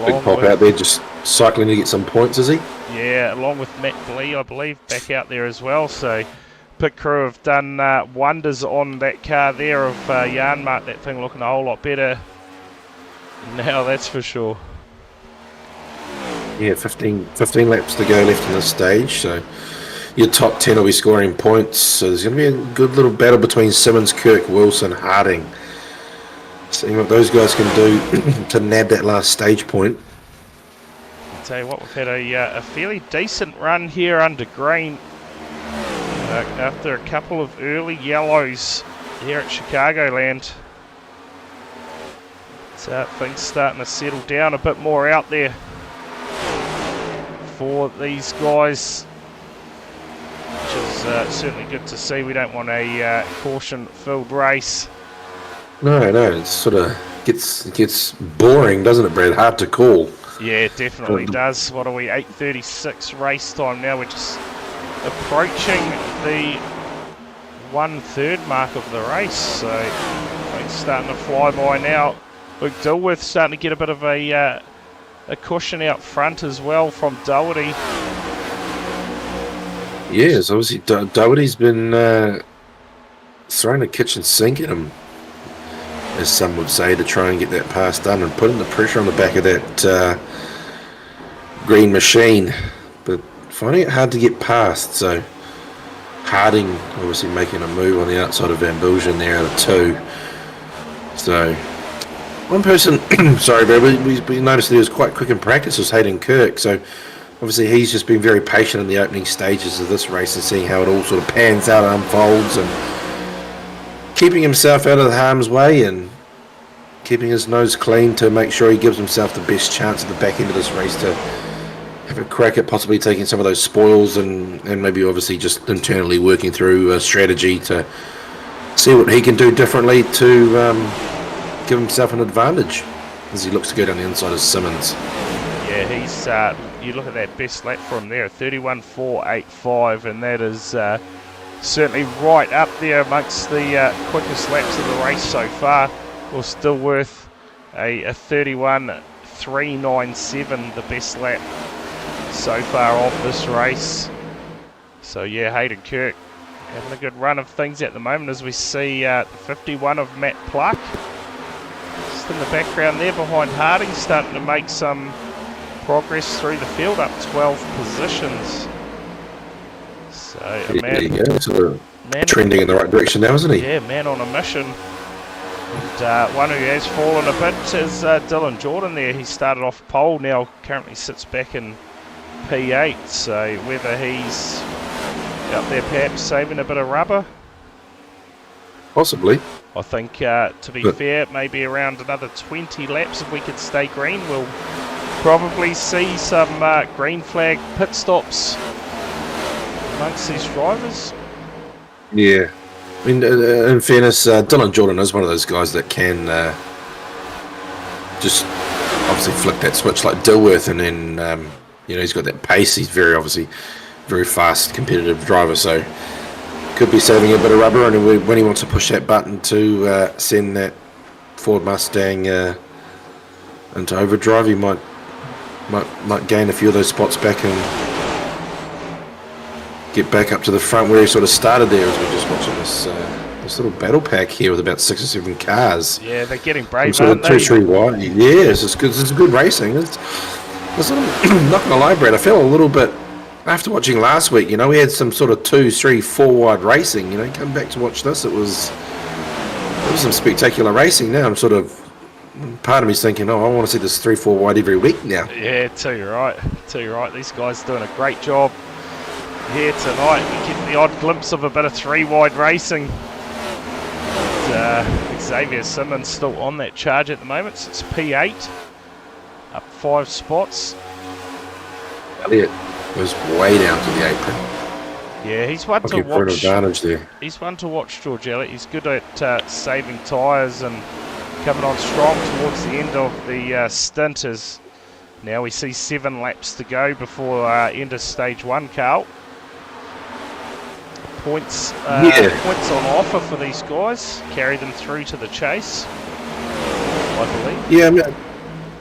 S3: Big pop out there, just cycling to get some points, is he?
S2: Yeah, along with Matt Blee, I believe, back out there as well. So pit crew have done wonders on that car there of Yarnmark. That thing looking a whole lot better now, that's for sure.
S3: Yeah, 15 laps to go left in this stage, so your top 10 will be scoring points. So there's going to be a good little battle between Simmons, Kirk, Wilson, Harding. Seeing what those guys can do to nab that last stage point.
S2: I'll tell you what, we've had a fairly decent run here under green after a couple of early yellows here at Chicagoland. So things starting to settle down a bit more out there for these guys, which is certainly good to see. We don't want a caution-filled race.
S3: No, it sort of gets boring, doesn't it, Brad? Hard to call.
S2: Yeah, it definitely does. What are we, 8:36 race time now? We're just approaching the 1/3 mark of the race, so things starting to fly by now. Luke Dilworth starting to get a bit of a cushion out front as well from Doherty.
S3: Yes, obviously Doherty's been throwing the kitchen sink at him, as some would say, to try and get that pass done and putting the pressure on the back of that green machine, but finding it hard to get past. So Harding obviously making a move on the outside of Van Bilgen there out of 2. So one person, sorry, Brad, we noticed that he was quite quick in practice, was Hayden Kirk. So obviously he's just been very patient in the opening stages of this race and seeing how it all sort of pans out and unfolds, and keeping himself out of the harm's way and keeping his nose clean to make sure he gives himself the best chance at the back end of this race to have a crack at possibly taking some of those spoils, and maybe obviously just internally working through a strategy to see what he can do differently to give himself an advantage as he looks to go down the inside of Simmons.
S2: Yeah, he's you look at that best lap for him there, 31.485, and that is certainly right up there amongst the quickest laps of the race so far. Or still worth a 31.397, the best lap so far of this race. So yeah, Hayden Kirk having a good run of things at the moment, as we see the 51 of Matt Pluck just in the background there behind Harding, starting to make some progress through the field, up 12 positions. So a
S3: There you
S2: man,
S3: go, sort of trending in the right direction now, isn't he?
S2: yeah, man on a mission. And one who has fallen a bit is Dylan Jordan there. He started off pole, now currently sits back in P8, so whether he's out there perhaps saving a bit of rubber.
S3: Possibly.
S2: I think, to be fair, maybe around another 20 laps, if we could stay green, we'll probably see some green flag pit stops amongst these drivers.
S3: Yeah. I mean, in fairness, Dylan Jordan is one of those guys that can just obviously flick that switch like Dilworth, and then he's got that pace. He's obviously very fast, competitive driver, so could be saving a bit of rubber. And when he wants to push that button to send that Ford Mustang into overdrive, he might gain a few of those spots back and get back up to the front where he sort of started there, as we're just watching this little battle pack here with about 6 or 7 cars.
S2: Yeah, they're getting brave,
S3: sort
S2: aren't
S3: of
S2: they?
S3: 2-3 wide. Yeah, this is good racing. It's not going to lie, Brad, I felt a little bit, after watching last week, we had some sort of 2, 3, 4 wide racing. Come back to watch this, it was some spectacular racing. Now I'm sort of, part of me's thinking, I want to see this 3, 4 wide every week now.
S2: Yeah, tell you right. These guys are doing a great job here tonight. We get the odd glimpse of a bit of 3 wide racing. And, Xavier Simmons still on that charge at the moment. So it's P8, up 5 spots.
S3: Elliott was way down to the apron.
S2: Yeah, he's one to
S3: Looking for an
S2: watch.
S3: advantage there.
S2: He's one to watch, George Elliott. He's good at saving tyres and coming on strong towards the end of the stint. As now we see 7 laps to go before end of stage 1, Carl. Points on offer for these guys. Carry them through to the chase, I believe.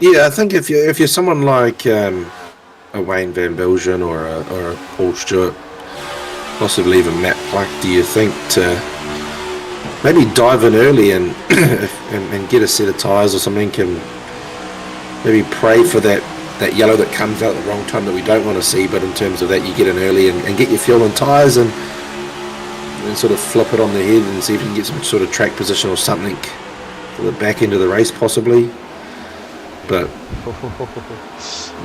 S3: Yeah, I think if you're someone like a Wayne Van Bilgen or a Paul Stewart, possibly even Matt Pluck, do you think to maybe dive in early and get a set of tyres or something, can maybe pray for that that yellow that comes out at the wrong time that we don't want to see, but in terms of that, you get in early and get your fuel and tyres and sort of flip it on the head and see if you can get some sort of track position or something for the back end of the race possibly. But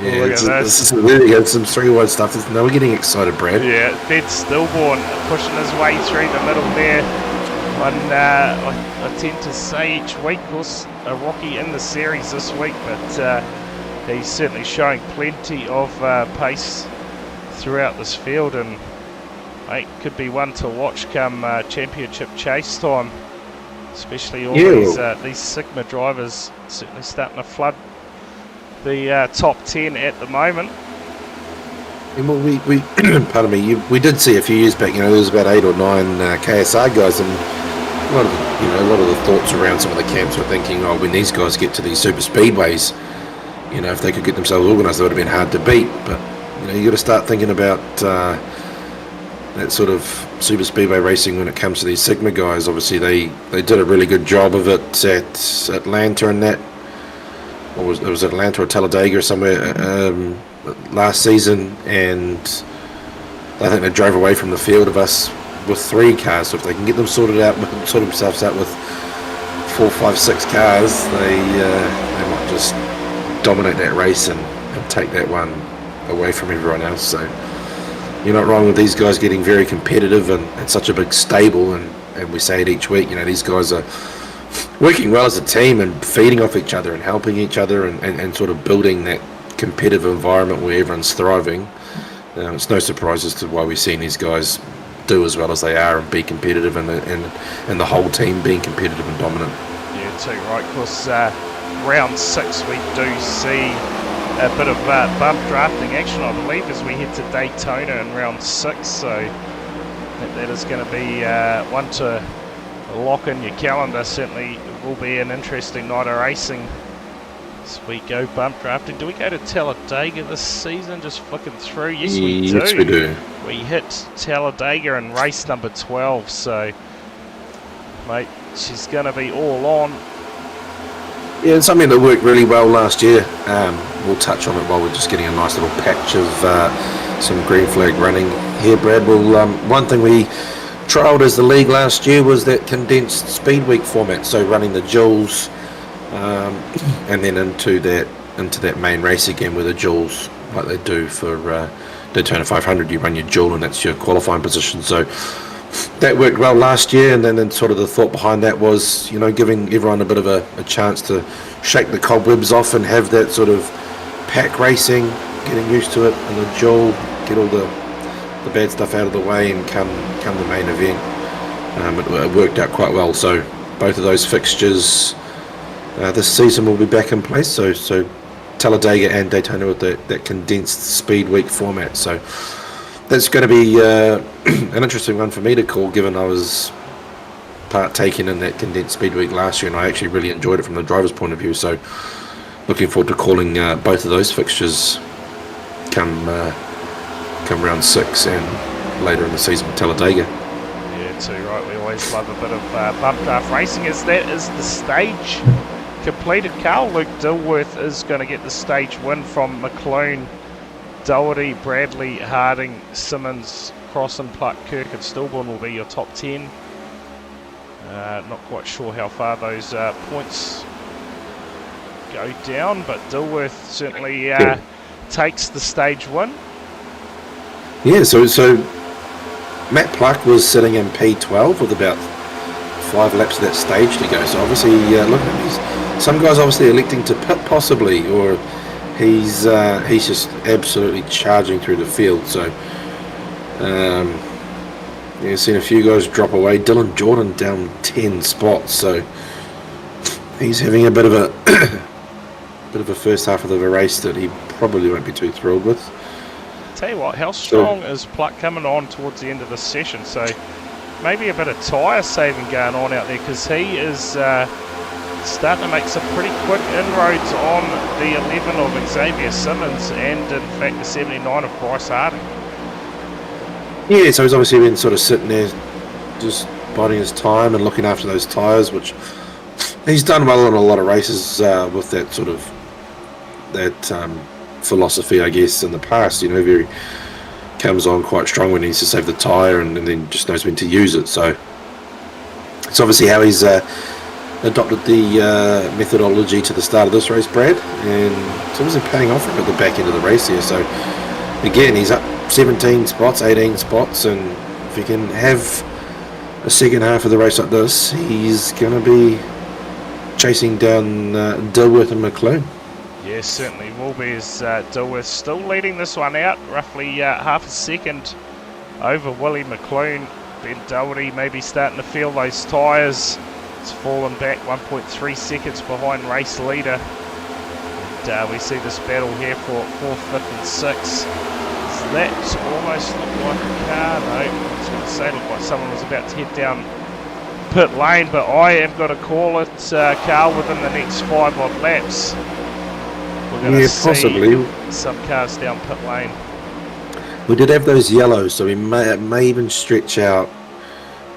S3: yeah, this is really good, some 3-wide stuff. Now we're getting excited, Brad.
S2: Yeah, Ben Stillborn pushing his way through the middle there. I tend to say each week was a Rocky in the series this week, but he's certainly showing plenty of pace throughout this field, and mate, could be one to watch come championship chase time, especially all these Sigma drivers certainly starting to flood the top 10 at the moment.
S3: And well, we pardon me, we did see a few years back, there was about 8 or 9 KSR guys, and a lot of the thoughts around some of the camps were thinking, when these guys get to these super speedways, if they could get themselves organised, they would have been hard to beat. But you got to start thinking about that sort of super speedway racing when it comes to these Sigma guys. Obviously, they did a really good job of it at Atlanta and that. Or was it Atlanta or Talladega or somewhere last season, and I think they drove away from the field of us with 3 cars. So if they can get them sort themselves out with 4, 5, 6 cars, they might just dominate that race and take that one away from everyone else. So you're not wrong with these guys getting very competitive and such a big stable, and we say it each week, these guys are working well as a team and feeding off each other and helping each other and sort of building that competitive environment where everyone's thriving. It's no surprise as to why we're seeing these guys do as well as they are and be competitive, and the whole team being competitive and dominant.
S2: Yeah, too right. Of course, round 6 we do see a bit of bump drafting action, I believe, as we head to Daytona in round 6. So that is going to be one to lock in your calendar. Certainly will be an interesting night of racing as we go bump drafting. Do we go to Talladega this season? Just flicking through. Yes, we do.
S3: Yes, we do.
S2: We hit Talladega in race number 12. So, mate, she's going to be all on.
S3: Yeah, and something that worked really well last year. We'll touch on it while we're just getting a nice little patch of some green flag running here, Brad. Well, one thing we trialled as the league last year was that condensed speed week format, so running the duels and then into that main race again with the duels like they do for Daytona 500. You run your duel and that's your qualifying position. So that worked well last year, and then sort of the thought behind that was, giving everyone a bit of a chance to shake the cobwebs off and have that sort of pack racing, getting used to it, and the duel, get all the bad stuff out of the way and come the main event. It worked out quite well. So both of those fixtures this season will be back in place. So Talladega and Daytona with that condensed speed week format. So that's going to be an interesting one for me to call, given I was partaking in that condensed speed week last year, and I actually really enjoyed it from the driver's point of view. So looking forward to calling both of those fixtures come round 6 and later in the season with Talladega.
S2: Yeah, too right. We always love a bit of bump draft racing. As that is the stage completed. Carl Luke Dilworth is going to get the stage win from McClune, Doherty, Bradley, Harding, Simmons, Crossan, Pluck, Kirk and Stillborn will be your top 10. Not quite sure how far those points go down, but Dilworth certainly takes the stage win.
S3: Yeah, so Matt Pluck was sitting in P12 with about 5 laps of that stage to go. So obviously, look at these. Some guys obviously electing to pit possibly, or he's just absolutely charging through the field. So seen a few guys drop away. Dylan Jordan down 10 spots. So he's having a bit of a first half of the race that he probably won't be too thrilled with.
S2: Tell you what, how strong is Pluck coming on towards the end of the session? So maybe a bit of tyre saving going on out there, because he is starting to make some pretty quick inroads on the 11 of Xavier Simmons and in fact the 79 of Bryce Harding.
S3: Yeah, so he's obviously been sort of sitting there just biding his time and looking after those tyres, which he's done well in a lot of races with that sort of philosophy, I guess, in the past. You know, very comes on quite strong when he needs to save the tyre, and then just knows when to use it. So it's obviously how he's adopted the methodology to the start of this race, Brad, and it's obviously paying off for him at the back end of the race here. So again, he's up 17 spots, 18 spots, and if he can have a second half of the race like this, he's going to be chasing down Dilworth and McLean.
S2: Yes, certainly will be, as Dilworth still leading this one out, roughly half a second over Willie McLean. Ben Doherty maybe starting to feel those tyres. It's fallen back 1.3 seconds behind race leader. And we see this battle here for 4th, 5th and 6th. So that almost looked like a car. No, I was going to say it looked like someone was about to head down pit lane, but I am going to call it Carl within the next 5 odd laps. We're going to see
S3: possibly
S2: some cars down pit lane.
S3: We did have those yellows, so we may even stretch out,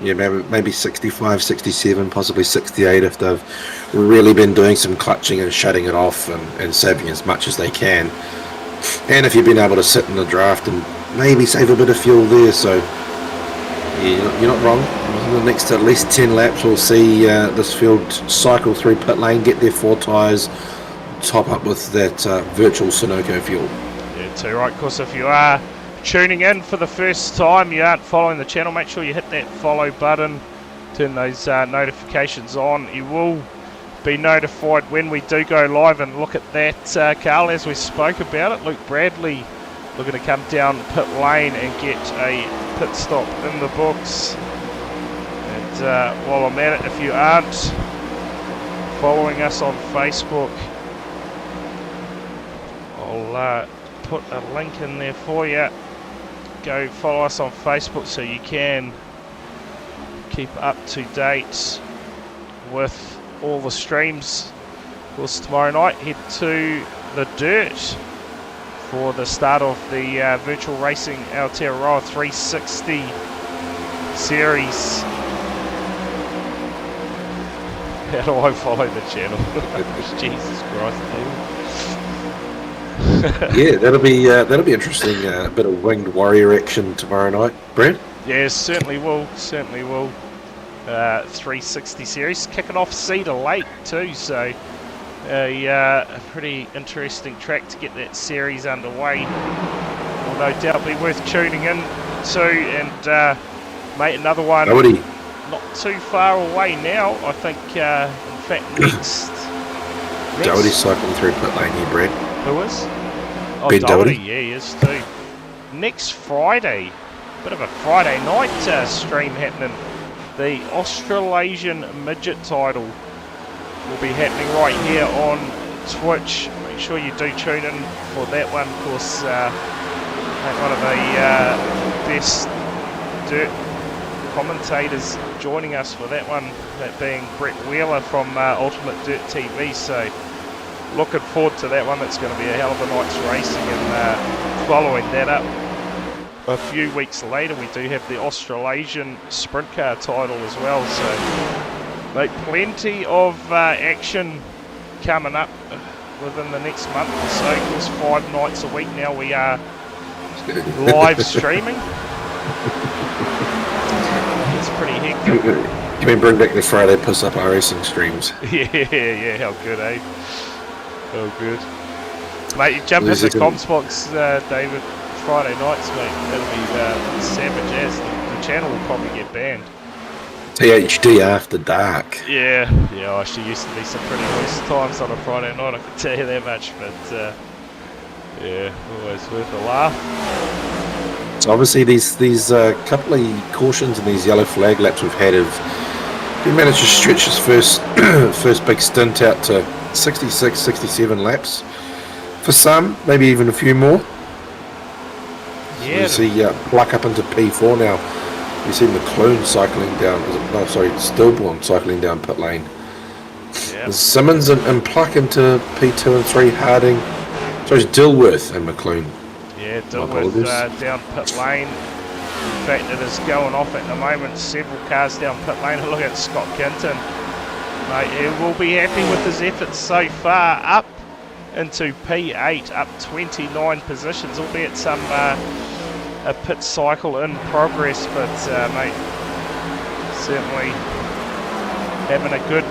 S3: yeah, maybe 65, 67, possibly 68 if they've really been doing some clutching and shutting it off and saving as much as they can. And if you've been able to sit in the draft and maybe save a bit of fuel there, so yeah, you're not wrong. In the next at least 10 laps, we'll see this field cycle through pit lane, get their 4 tyres, top up with that virtual Sunoco fuel.
S2: Yeah, too right. Of course, if you are tuning in for the first time, you aren't following the channel, make sure you hit that follow button, turn those notifications on. You will be notified when we do go live, and look at that, Carl, as we spoke about it, Luke Bradley looking to come down pit lane and get a pit stop in the books. And while I'm at it, if you aren't following us on Facebook, I'll put a link in there for you. Go follow us on Facebook so you can keep up to date with all the streams. Of course, tomorrow night head to the dirt for the start of the virtual racing Aotearoa 360 series. How do I follow the channel? Jesus Christ,
S3: Yeah, that'll be interesting. A bit of winged warrior action tomorrow night, Brent.
S2: Yes, certainly will. Certainly will. 360 series kicking off Cedar Lake too, so a pretty interesting track to get that series underway. Will no doubt be worth tuning in to, and mate, another one not too far away now. I think, in fact, next
S3: Doherty's cycling through pit lane here, Brent.
S2: Who is? Oh,
S3: Ben
S2: Doherty,
S3: Doherty.
S2: yeah, he is too. Next Friday, bit of a Friday night stream happening. The Australasian Midget title will be happening right here on Twitch. Make sure you do tune in for that one. Of course, one of the best dirt commentators joining us for that one, that being Brett Wheeler from Ultimate Dirt TV. So looking forward to that one. It's going to be a hell of a night's racing, and following that up a few weeks later, we do have the Australasian Sprint Car title as well. So, mate, plenty of action coming up within the next month or so. Of course, 5 nights a week now we are live streaming. It's pretty hectic.
S3: Can we bring back the Friday Piss Up racing streams?
S2: Yeah, how good, eh? How good. Mate, you jump into the comms box, David, Friday nights, mate. That'll be savage as. The channel will probably get banned.
S3: THD after dark.
S2: Yeah, actually used to be some pretty loose times on a Friday night, I can tell you that much, but yeah, always worth a laugh.
S3: So obviously these couple of cautions and these yellow flag laps we've had have he managed to stretch his first big stint out to 66, 67 laps. For some, maybe even a few more.
S2: Yeah.
S3: You see Pluck up into P4 now. You see McLean cycling down, Stillborn cycling down pit lane.
S2: Yep.
S3: There's Simmons and Pluck into P2 and 3, Harding. So it's Dilworth and McLean.
S2: Yeah, Dilworth down pit lane. In fact, it is going off at the moment. Several cars down pit lane. Look at Scott Kinton. Mate, he will be happy with his efforts so far. Up into P8, up 29 positions, albeit some a pit cycle in progress, but mate, certainly having a good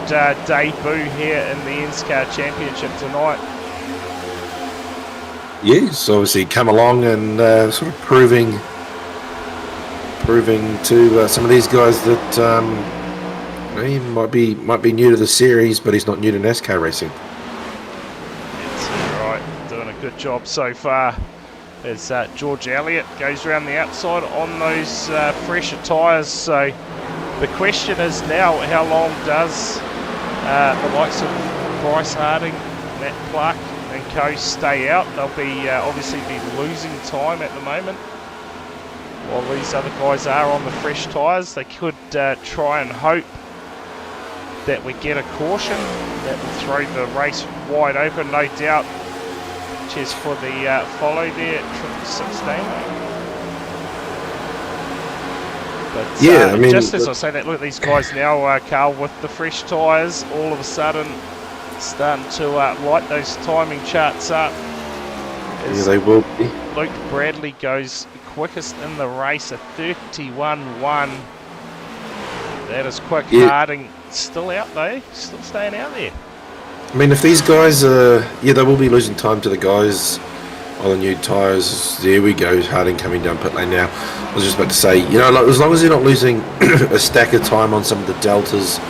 S2: debut here in the ENSCAR Championship tonight.
S3: Yeah, he's obviously come along and sort of proving to some of these guys that he might be new to the series, but he's not new to NASCAR racing.
S2: That's right, doing a good job so far. As George Elliott goes around the outside on those fresher tyres. So the question is now, how long does the likes of Bryce Harding, Matt Clark and co stay out? They'll be obviously be losing time at the moment, while these other guys are on the fresh tyres. They could try and hope that we get a caution that will throw the race wide open, no doubt. Cheers for the follow there at 16. But
S3: yeah, I mean,
S2: just as I say that, look at these guys now, Carl, with the fresh tyres, all of a sudden starting to light those timing charts up.
S3: Yeah, they will be.
S2: Luke Bradley goes quickest in the race, a 31.1. That is quick.
S3: Yeah.
S2: Harding still out though, still staying out there.
S3: I mean, if these guys, they will be losing time to the guys on the new tyres. There we go, Harding coming down pit lane now. I was just about to say, you know, like, as long as they're not losing a stack of time on some of the deltas,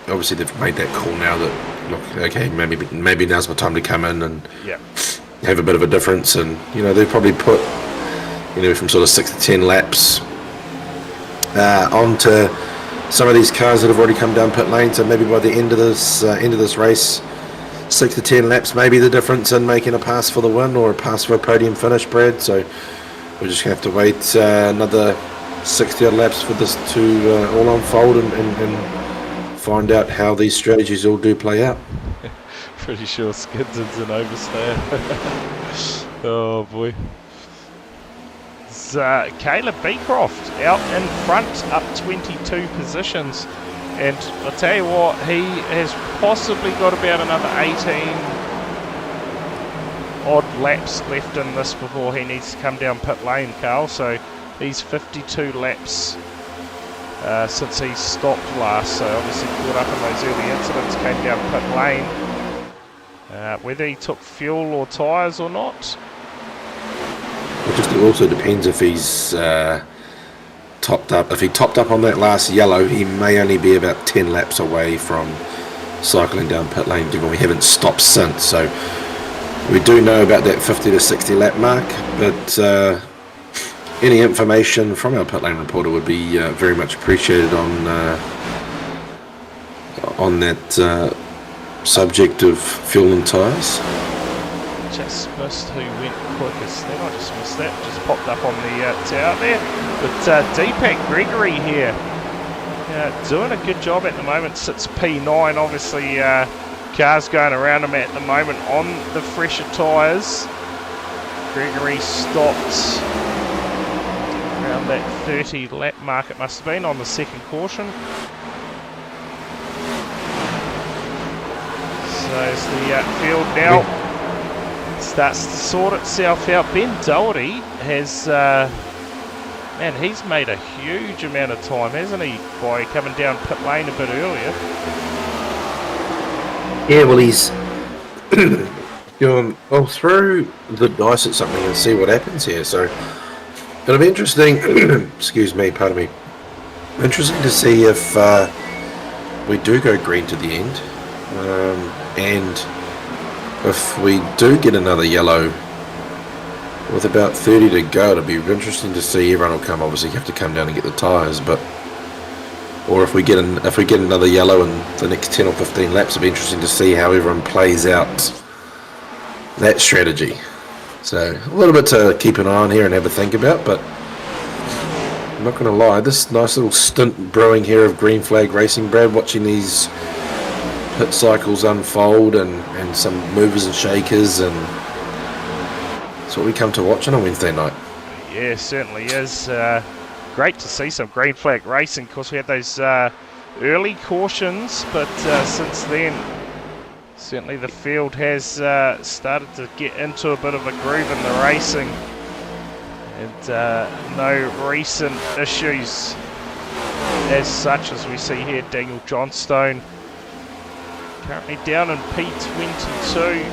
S3: obviously they've made that call now that, look, okay, maybe now's my time to come in and have a bit of a difference. And, you know, they've probably put, you know, from sort of 6 to 10 laps onto some of these cars that have already come down pit lane. So maybe by the end of this race, 6 to 10 laps may be the difference in making a pass for the win or a pass for a podium finish, Brad. So we're just going to have to wait another 60 odd laps for this to all unfold and find out how these strategies all do play out.
S2: Pretty sure Skidson's an overstayer. Oh boy. It's Caleb Beecroft out in front, up 22 positions. And I'll tell you what, he has possibly got about another 18 odd laps left in this before he needs to come down pit lane, Carl. So he's 52 laps since he stopped last. So obviously caught up in those early incidents, came down pit lane. Whether he took fuel or tyres or not.
S3: It just also depends if he's topped up. If he topped up on that last yellow, he may only be about 10 laps away from cycling down pit lane, given we haven't stopped since. So we do know about that 50 to 60 lap mark, but any information from our pit lane reporter would be very much appreciated on that subject of fuel and tyres.
S2: Just missed who went quickest then. I just missed that. Just popped up on the tower there. But Deepak Gregory here doing a good job at the moment. Sits P9. Obviously cars going around him at the moment on the fresher tyres. Gregory stopped around that 30 lap mark it must have been on the second caution. So as the field now starts to sort itself out. Ben Doherty has, man, he's made a huge amount of time, hasn't he, by coming down pit lane a bit earlier?
S3: Yeah, well, he's I'll throw the dice at something and see what happens here. So it'll be interesting. Excuse me, pardon me. Interesting to see if we do go green to the end, and if we do get another yellow with about 30 to go. It'll be interesting to see. Everyone will come. Obviously, you have to come down and get the tyres, but or if we get another yellow in the next 10 or 15 laps, it'll be interesting to see how everyone plays out that strategy. So a little bit to keep an eye on here and have a think about. But I'm not going to lie, this nice little stint brewing here of green flag racing, Brad, watching these pit cycles unfold and some movers and shakers, and that's what we come to watch on a Wednesday night.
S2: Yeah, certainly is. Great to see some green flag racing. Of course, we had those early cautions, but since then Certainly the field has started to get into a bit of a groove in the racing, and no recent issues as such as we see here. Daniel Johnstone currently down in P22,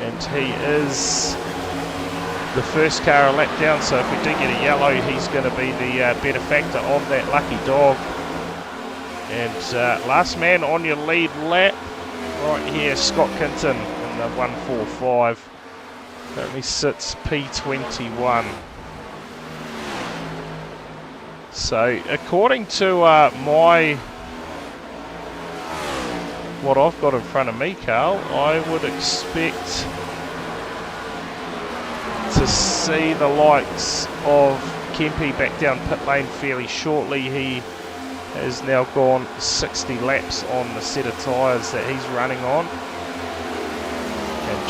S2: and he is the first car a lap down, so if we do get a yellow, he's going to be the better factor of that lucky dog. And last man on your lead lap right here, Scott Kinton in the 145, currently sits P21. So according to what I've got in front of me, Carl, I would expect to see the likes of Kempe back down pit lane fairly shortly. He has now gone 60 laps on the set of tyres that he's running on. And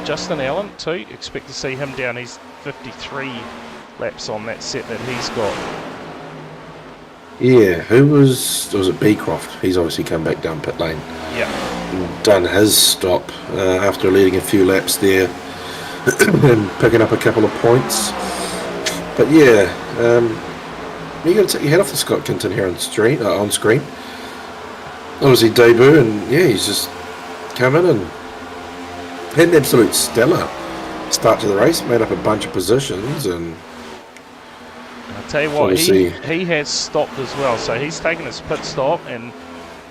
S2: Justin Allen too, expect to see him down. He's 53 laps on that set that he's got.
S3: Yeah, was it Beecroft? He's obviously come back down pit lane.
S2: Yeah.
S3: And done his stop after leading a few laps there and picking up a couple of points. But yeah, you got to take your head off to Scott Kinton here on screen. Obviously debut, and yeah, he's just come in and had an absolute stellar start to the race. Made up a bunch of positions, and
S2: I'll tell you what, he has stopped as well. So he's taken his pit stop, and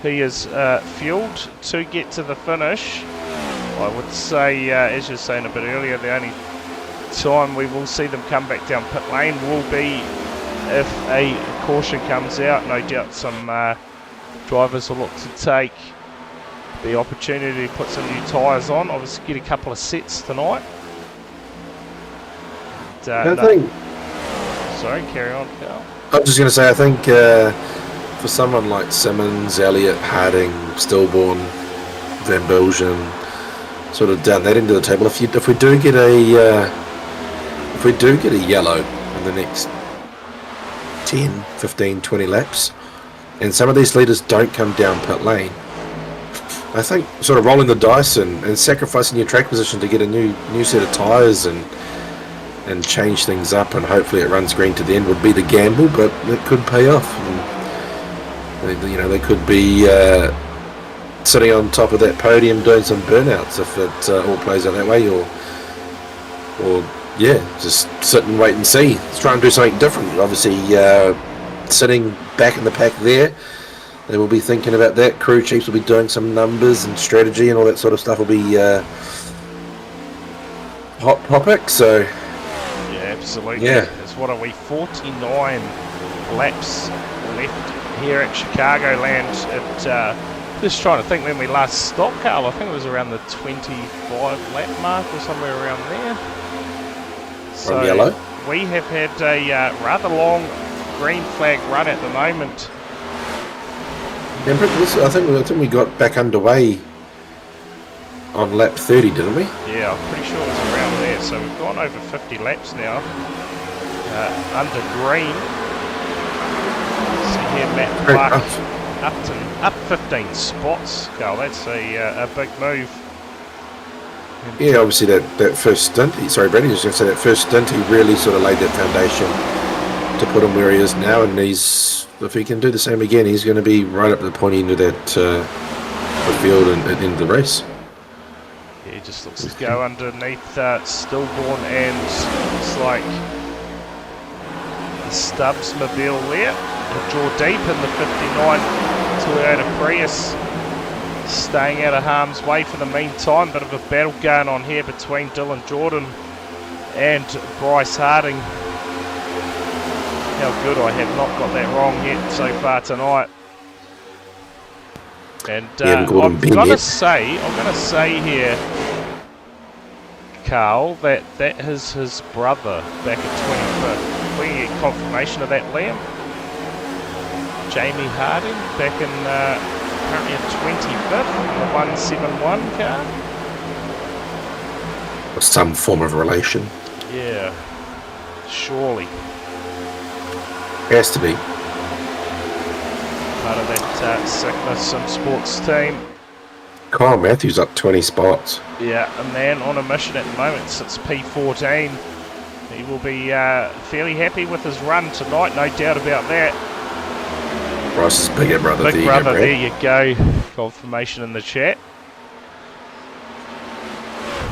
S2: he is fueled to get to the finish. I would say, as you were saying a bit earlier, the only time we will see them come back down pit lane will be if a caution comes out. No doubt some drivers will look to take the opportunity to put some new tyres on. Obviously get a couple of sets tonight. Sorry, carry on, Carl.
S3: I was just going to say, I think for someone like Simmons, Elliott, Harding, Stillborn, Van Bilgen, sort of down that end of the table, if we do get a yellow in the next 10, 15, 20 laps, and some of these leaders don't come down pit lane, I think sort of rolling the dice and sacrificing your track position to get a new set of tyres and change things up, and hopefully it runs green to the end would be the gamble, but it could pay off. And they could be sitting on top of that podium doing some burnouts if it all plays out that way, or yeah, just sit and wait and see. Let's try and do something different. Obviously, sitting back in the pack there, they will be thinking about that. Crew chiefs will be doing some numbers and strategy and all that sort of stuff will be hot topic. So
S2: yeah, absolutely.
S3: Yeah.
S2: It's what are we, 49 laps left here at Chicagoland. Just trying to think when we last stopped, Carl. I think it was around the 25 lap mark or somewhere around there. So
S3: yellow.
S2: We have had a rather long green flag run at the moment.
S3: Yeah, I think we got back underway on lap 30, didn't we?
S2: Yeah, I'm pretty sure it was around there. So we've gone over 50 laps now under green. See here, Matt Clark up 15 spots, Carl. That's a big move.
S3: Yeah, obviously that first stint. Sorry, Brady, I was going to say that first stint. He really sort of laid that foundation to put him where he is now, and if he can do the same again, he's going to be right up to the pointy end of that the field and at the end of the race.
S2: Yeah, he just looks to go underneath Stillborn and looks like the Stubbs mobile there. He'll draw deep in the 59 Toyota Prius, staying out of harm's way for the meantime. Bit of a battle going on here between Dylan Jordan and Bryce Harding. How good I have not got that wrong yet so far tonight. And I'm going to say here, Carl, that is his brother back at 25th. We can get confirmation of that, Liam. Jamie Harding back in currently at 25th, the 171 car.
S3: Some form of relation.
S2: Yeah, surely.
S3: Has to be.
S2: part of that Sigma Sim Sports team.
S3: Kyle Matthews up 20 spots.
S2: Yeah, a man on a mission at the moment since P14. He will be fairly happy with his run tonight, no doubt about that.
S3: Bryce's bigger brother.
S2: Big
S3: there you
S2: brother,
S3: go,
S2: there you go. Confirmation in the chat.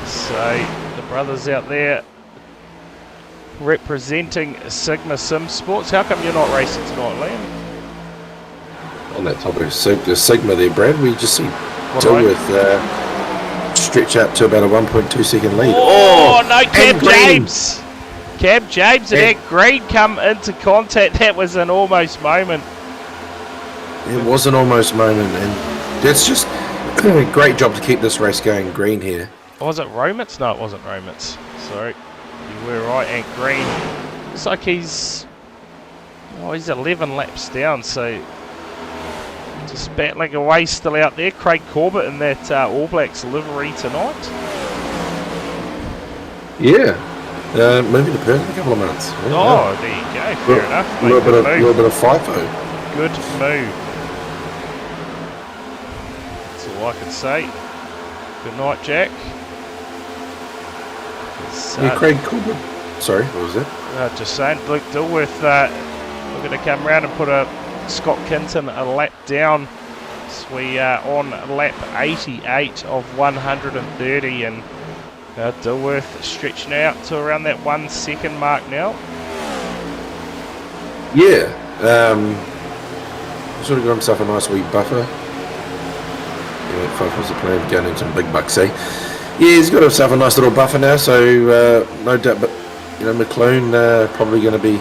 S2: So, the brothers out there representing Sigma Sim Sports. How come you're not racing tonight, Liam?
S3: On that topic of Sigma there, Brad, we just see Dilworth stretch out to about a 1.2 second lead.
S2: Oh no, Cam
S3: Green.
S2: James! Cam James and Ed Green come into contact. That was an almost moment.
S3: It was an almost moment, and that's just a great job to keep this race going. Green here.
S2: Was it Romans? No, it wasn't Romans. Sorry. You were right, and Green. Looks like he's 11 laps down, so just battling away still out there. Craig Corbett in that All Blacks livery tonight.
S3: Yeah. Moving to Perth in a couple of minutes.
S2: Oh, there you go. Fair enough.
S3: A little bit of FIFO.
S2: Good move. That's all I can say. Good night, Jack.
S3: Yeah, Craig Corbett. Sorry, what was that?
S2: Just saying, Luke Dilworth looking to come round and put a Scott Kinton a lap down. So we are on lap 88 of 130, and Dilworth stretching out to around that 1 second mark now.
S3: Yeah. Sort of got himself a nice wee buffer. Yeah, FIFO was the plan, going in some big bucks, eh? Yeah, he's got himself a nice little buffer now, so no doubt, but McLean probably going to be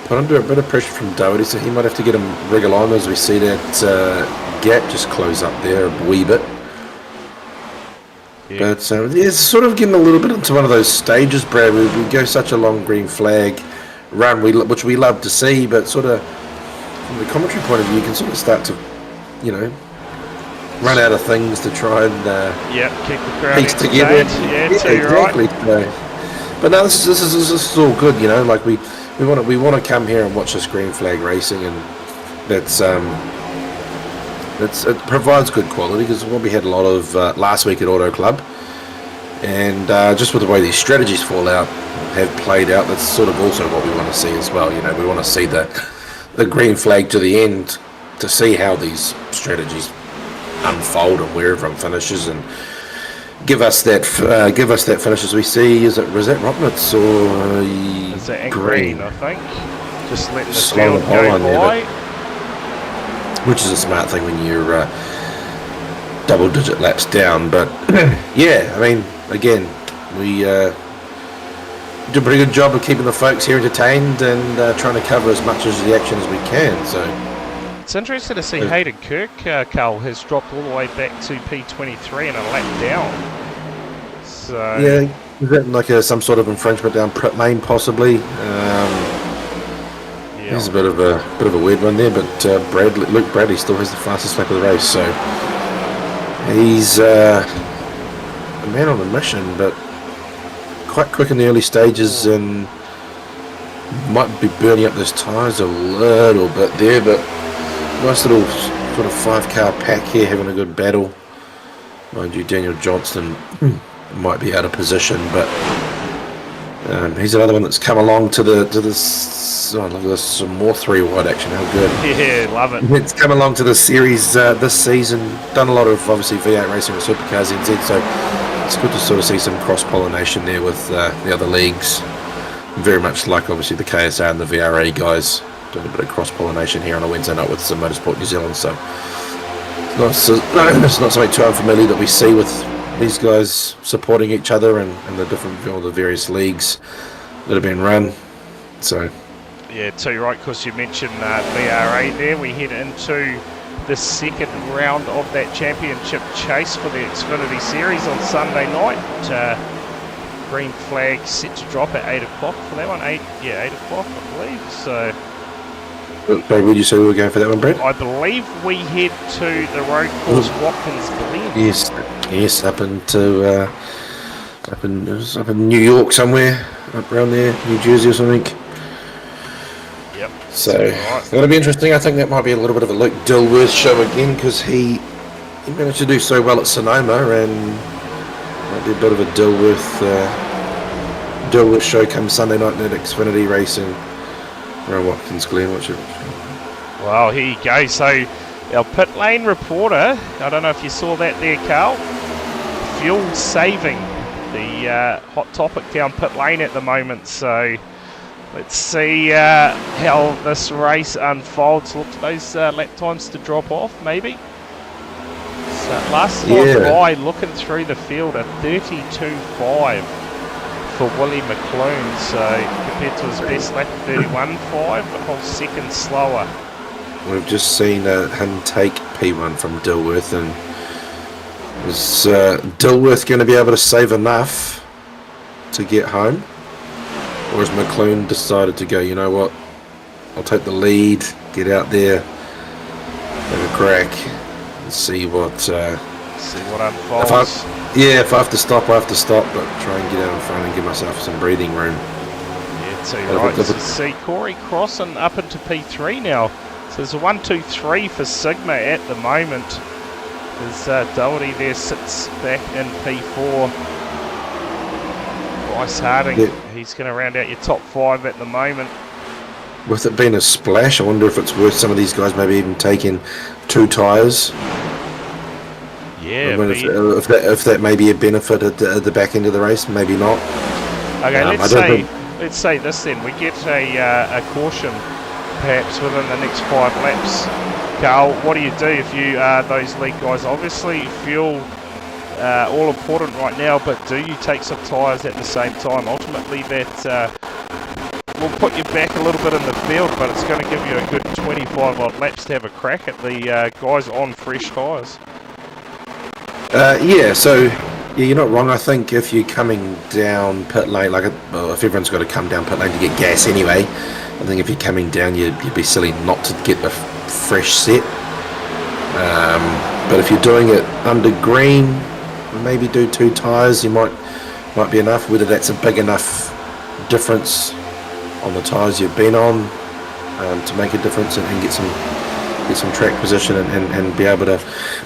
S3: put under a bit of pressure from Doherty, so he might have to get him wriggle on as we see that gap just close up there a wee bit. Yeah. But it's sort of getting a little bit into one of those stages, Brad, where we go such a long green flag run, which we love to see, but sort of from the commentary point of view, you can sort of start to, run out of things to try and
S2: keep the crowd
S3: piece together.
S2: Yeah, so you're
S3: exactly.
S2: right.
S3: But no, this is all good, like we want to come here and watch this green flag racing, and it provides good quality, because what we had a lot of last week at Auto Club, and just with the way these strategies have played out, that's sort of also what we want to see as well. We want to see the green flag to the end to see how these strategies unfold and where everyone finishes, and give us that finish as we see. Is that Rocknitz or
S2: is that Green? I think just letting the
S3: slow
S2: field go by,
S3: which is a smart thing when you're double-digit laps down. But yeah, I mean, again, we do a pretty good job of keeping the folks here entertained and trying to cover as much of the action as we can. So.
S2: It's interesting to see Hayden Kirk, Carl, has dropped all the way back to P23 and a lap down. So
S3: yeah, is that like some sort of infringement down pit lane possibly? There's a bit of a weird one there, but Luke Bradley still has the fastest lap of the race, so he's a man on a mission, but quite quick in the early stages and might be burning up those tyres a little bit there, but. Nice little sort of 5-car pack here having a good battle. Mind you, Daniel Johnston might be out of position, but he's another one that's come along to this. Oh, look at this, some more 3 wide action. How good!
S2: Yeah, love it.
S3: It's come along to the series this season. Done a lot of obviously V8 racing with Supercars NZ, so it's good to sort of see some cross pollination there with the other leagues. Very much like obviously the KSR and the VRA guys. Doing a bit of cross-pollination here on a Wednesday night with some Motorsport New Zealand, so it's not something too unfamiliar that we see with these guys supporting each other and the the various leagues that have been run. So
S2: yeah, too right, because you mentioned VRA there. We head into the second round of that championship chase for the Xfinity Series on Sunday night. Green flag set to drop at 8 o'clock for that one. 8 o'clock, I believe. So.
S3: Where did you say we were going for that one, Brett?
S2: I believe we head to the road course Watkins Glen.
S3: Yes, up in New York somewhere, up around there, New Jersey or something.
S2: Yep.
S3: So
S2: Right.
S3: it'll be interesting. I think that might be a little bit of a Luke Dilworth show again, because he managed to do so well at Sonoma, and might be a bit of a Dilworth show come Sunday night at Xfinity Racing around Watkins Glen.
S2: Well, here you go. So our pit lane reporter, I don't know if you saw that there, Carl. Fuel saving, the hot topic down pit lane at the moment. So let's see how this race unfolds. Look for those lap times to drop off, maybe. So last time by, looking through the field, a 32.5 for Willie McClune. So compared to his best lap of 31.5, a whole second slower.
S3: We've just seen him take P1 from Dilworth, and is Dilworth going to be able to save enough to get home? Or has McClune decided to go, you know what, I'll take the lead, get out there, have a crack, and see what
S2: unfolds.
S3: If I have to stop, I have to stop, but try and get out in front and give myself some breathing room.
S2: Yeah, too right. So see Corey Crossan up into P3 now. So there's a 1, 2, 3 for Sigma at the moment. There's Doherty there, sits back in P4. Bryce Harding, he's going to round out your top 5 at the moment.
S3: With it being a splash, I wonder if it's worth some of these guys maybe even taking 2 tyres.
S2: Yeah,
S3: if that may be a benefit at the back end of the race, maybe not.
S2: Okay, let's say this then. We get a caution perhaps within the next 5 laps. Carl, what do you do if you are those lead guys? Obviously, fuel all important right now, but do you take some tyres at the same time? Ultimately, that will put you back a little bit in the field, but it's going to give you a good 25 odd laps to have a crack at the guys on fresh tyres.
S3: You're not wrong. I think if you're coming down pit lane, if everyone's got to come down pit lane to get gas anyway, I think if you're coming down, you'd be silly not to get a fresh set. But if you're doing it under green, maybe do 2 tyres. You might be enough. Whether that's a big enough difference on the tyres you've been on to make a difference and get some track position and be able to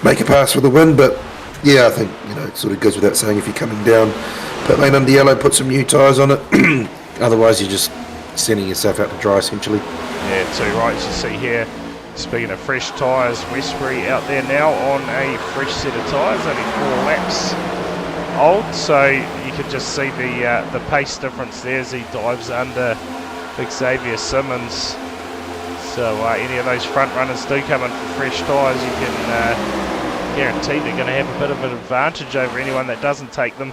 S3: make a pass for the win. But yeah, I think it sort of goes without saying, if you're coming down pit lane under yellow, put some new tyres on it. Otherwise, you're just sending yourself out to dry essentially.
S2: Yeah, too right. As you see here, speaking of fresh tyres, Westbury out there now on a fresh set of tyres, only 4 laps old. So you can just see the pace difference there as he dives under Big Xavier Simmons. So any of those front runners do come in for fresh tyres, you can guarantee they're going to have a bit of an advantage over anyone that doesn't take them.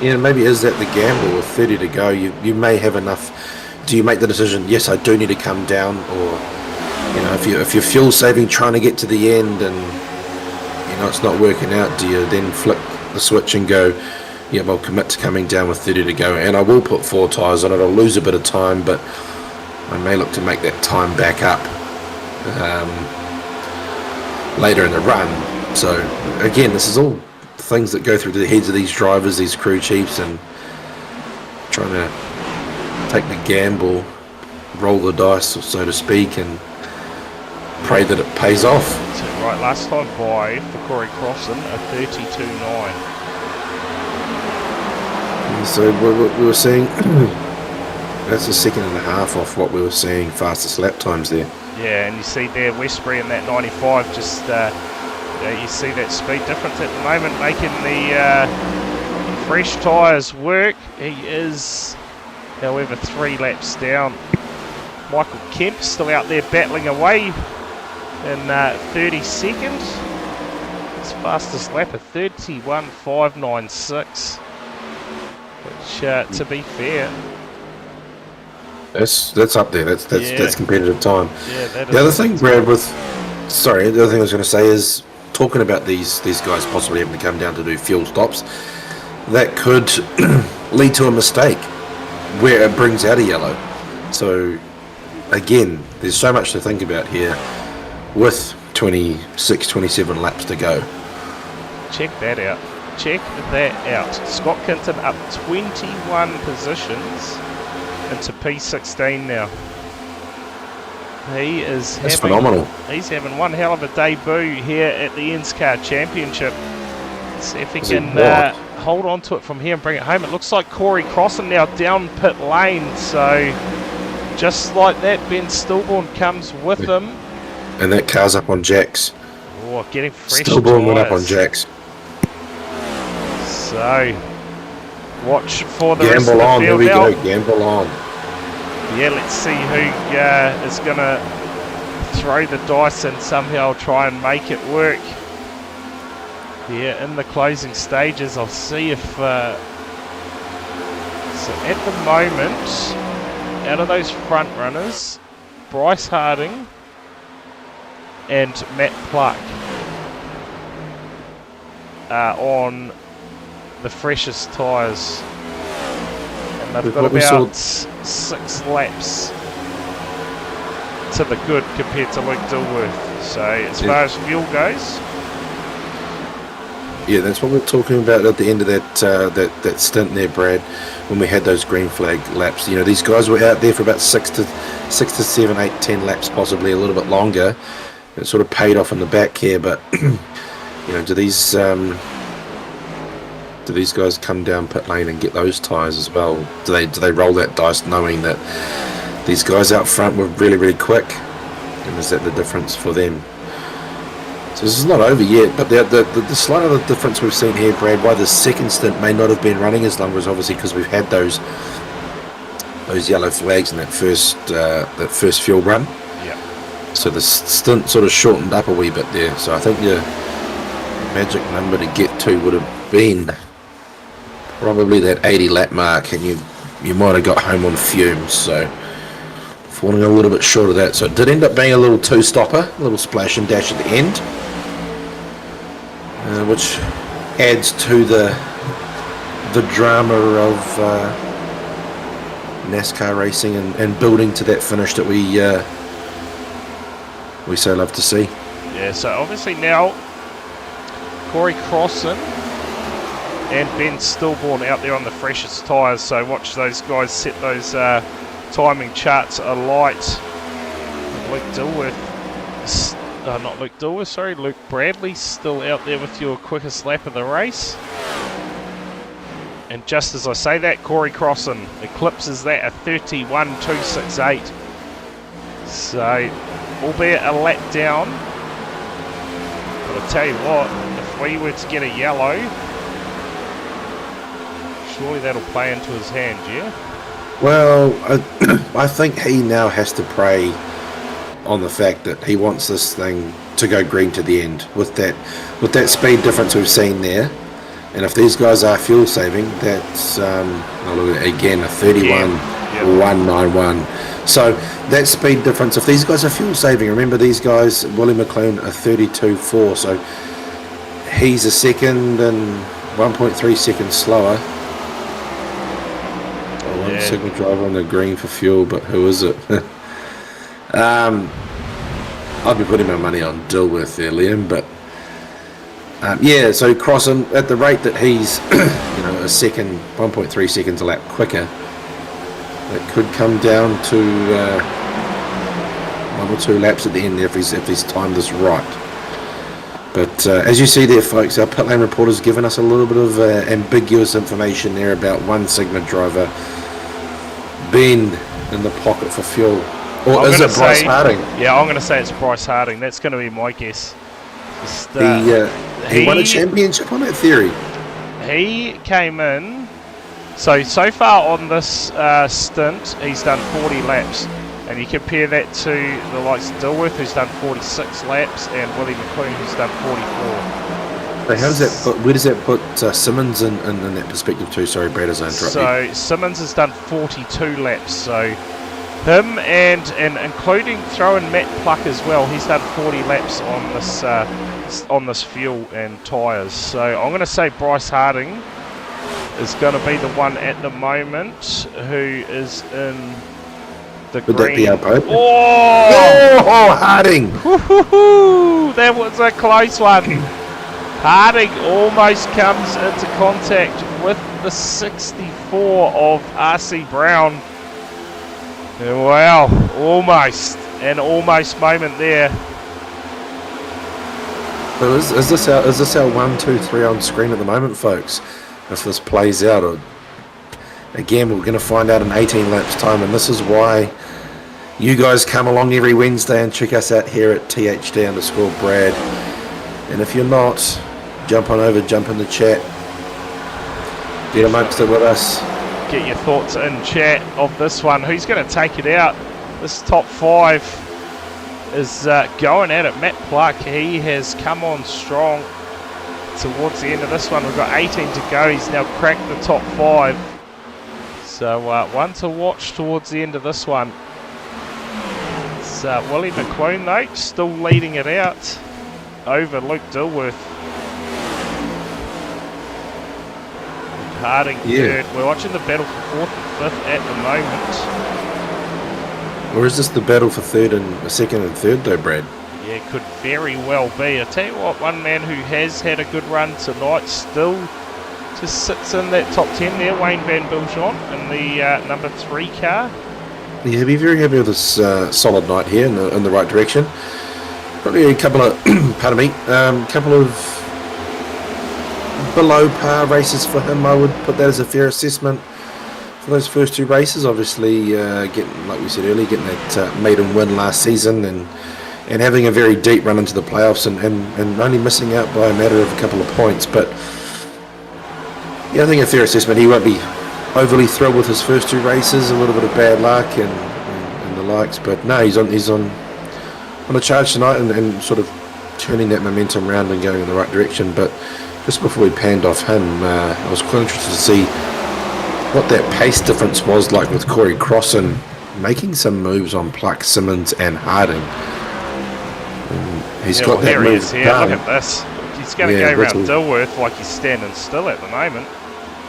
S3: Yeah, maybe is that the gamble with 30 to go? You may have enough. Do you make the decision, yes, I do need to come down, or if you're fuel saving, trying to get to the end, and it's not working out, do you then flick the switch and go, yeah, well, commit to coming down with 30 to go, and I will put 4 tyres on it. I'll lose a bit of time, but I may look to make that time back up later in the run. So again, this is all things that go through the heads of these drivers, these crew chiefs, and trying to take the gamble, roll the dice, so to speak, and pray that it pays off.
S2: So right, last time by for Corey Crossan, a 32.9.
S3: So we were seeing that's a second and a half off what we were seeing fastest lap times there.
S2: Yeah, and you see there Westbury in that 95, just you see that speed difference at the moment, making the fresh tyres work. He is, however, 3 laps down. Michael Kemp still out there battling away in 32nd. His fastest lap of 31.596. Which, to be fair,
S3: that's up there. That's competitive time.
S2: Yeah, that is.
S3: The other thing, Brad, the other thing I was going to say is, talking about these guys possibly having to come down to do fuel stops, that could lead to a mistake where it brings out a yellow. So again, there's so much to think about here with 26, 27 laps to go.
S2: Check that out. Scott Kinton up 21 positions into P16 now. He is
S3: That's phenomenal.
S2: He's having one hell of a debut here at the ENSCAR Championship. See if he can hold on to it from here and bring it home. It looks like Corey Crossan now down pit lane. So just like that, Ben Stillborn comes with him.
S3: And that car's up on jacks.
S2: Oh, getting fresh
S3: Stillborn went up on
S2: tyres.
S3: jacks.
S2: So watch for the rest of
S3: Gamble
S2: the
S3: on, there
S2: field
S3: we
S2: now.
S3: go, gamble on.
S2: Yeah, let's see who is going to throw the dice and somehow try and make it work. Yeah, in the closing stages, I'll see if... so at the moment, out of those front runners, Bryce Harding and Matt Pluck are on the freshest tyres. And they've got about 6 laps to the good compared to Luke Dilworth. So as far as fuel goes...
S3: Yeah, that's what we're talking about at the end of that stint there, Brad, when we had those green flag laps. You know, these guys were out there for about 6 to 7, 8, 10 laps, possibly a little bit longer. It sort of paid off in the back here, but you know, do these guys come down pit lane and get those tyres as well? Do they roll that dice knowing that these guys out front were really, really quick? And is that the difference for them? So this is not over yet, but the slight other difference we've seen here, Brad, why the second stint may not have been running as long, was obviously because we've had those yellow flags in that first fuel run. Yeah. So the stint sort of shortened up a wee bit there. So I think the magic number to get to would have been probably that 80 lap mark, and you might have got home on fumes. So falling a little bit short of that. So it did end up being a little two-stopper, a little splash and dash at the end, which adds to the drama of NASCAR racing and building to that finish that we so love to see.
S2: Yeah, so obviously now Corey Crossan and Ben Stillborn out there on the freshest tyres, so watch those guys set those timing charts alight. Luke Bradley still out there with your quickest lap of the race. And just as I say that, Corey Crossan eclipses that at 31.268. So, albeit a lap down, but I tell you what, if we were to get a yellow, surely that'll play into his hand, yeah?
S3: Well, I think he now has to prey on the fact that he wants this thing to go green to the end with that speed difference we've seen there. And if these guys are fuel saving, that's I'll look at it again, a 31.191. So that speed difference, if these guys are fuel saving, remember these guys, Willie McLean, are 32.4, so he's a second and 1.3 seconds slower. One signal driver on the green for fuel, but who is it? I'd be putting my money on Dilworth there, Liam, but yeah, so Crossan, at the rate that he's a second, 1.3 seconds a lap quicker, it could come down to 1 or 2 laps at the end if he's timed this right. But as you see there, folks, our pit lane reporter's given us a little bit of ambiguous information there about one Sigma driver being in the pocket for fuel. Or is it Bryce Harding?
S2: Yeah, I'm going to say it's Bryce Harding. That's going to be my guess. Just,
S3: he won a championship on that theory.
S2: He came in. So far on this stint, he's done 40 laps. And you compare that to the likes of Dilworth, who's done 46 laps, and Willie McLean, who's done 44.
S3: So where does that put Simmons in that perspective too? Sorry, Brad, as I interrupt you.
S2: So Simmons has done 42 laps. So him and including throwing Matt Pluck as well, he's done 40 laps on this fuel and tyres. So I'm going to say Bryce Harding is going to be the one at the moment who is in the
S3: Would
S2: green.
S3: that be our Pope?
S2: Oh,
S3: Harding!
S2: Woo-hoo-hoo! That was a close one. Harding almost comes into contact with the 64 of RC Brown. Wow, almost. An almost moment there.
S3: So is this our 1, 2, 3 on screen at the moment, folks? If this plays out, or again, we're going to find out in 18 laps time, and this is why you guys come along every Wednesday and check us out here at THD_Brad. And if you're not, jump in the chat, get amongst it with us.
S2: Get your thoughts in chat of this one. Who's going to take it out? This top 5 is going at it. Matt Pluck, he has come on strong towards the end of this one. We've got 18 to go. He's now cracked the top 5. So one to watch towards the end of this one. It's Willie McClune though, still leading it out over Luke Dilworth. Harding third. We're watching the battle for 4th and 5th at the moment.
S3: Or is this the battle for 2nd and 3rd though, Brad?
S2: Yeah, could very well be. I tell you what, one man who has had a good run tonight still just sits in that top 10 there, Wayne Van Biljon in the number 3 car.
S3: Yeah, be very happy with this solid night here in the right direction. Probably a couple of, pardon me, couple of below par races for him. I would put that as a fair assessment for those first 2 races. Obviously, getting, like we said earlier, getting that maiden win last season and having a very deep run into the playoffs and only missing out by a matter of a couple of points. But yeah, I think a fair assessment. He won't be overly thrilled with his first 2 races, a little bit of bad luck and the likes. But no, he's on a charge tonight and sort of turning that momentum around and going in the right direction. But just before we panned off him, I was quite interested to see what that pace difference was like with Corey Crossan making some moves on Pluck, Simmons and Harding. He's got that
S2: here
S3: move
S2: he is here.
S3: done.
S2: Look at this. He's going to go around Dilworth like he's standing still at the moment.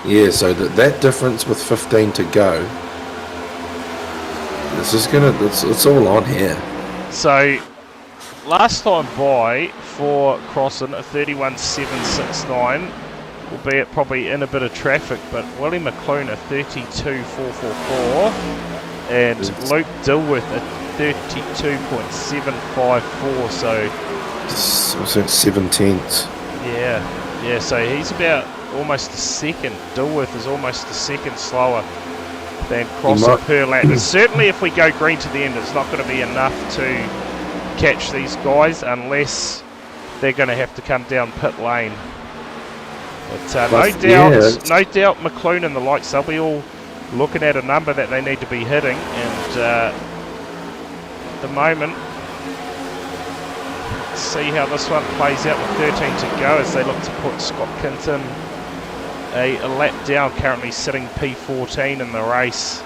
S3: Yeah, so that difference with 15 to go, this is it's all on here.
S2: So last time by for Crossan, a 31.769, albeit probably in a bit of traffic, but Willie McClune a 32.444 and Luke Dilworth a 32.754. So
S3: 17th.
S2: Yeah, so he's about almost a second. Dilworth is almost a second slower than Crossan per lap. And certainly if we go green to the end, it's not going to be enough to catch these guys unless they're going to have to come down pit lane. But no doubt McClune and the likes, they'll be all looking at a number that they need to be hitting, and at the moment, let's see how this one plays out with 13 to go as they look to put Scott Kinton a lap down, currently sitting P14 in the race,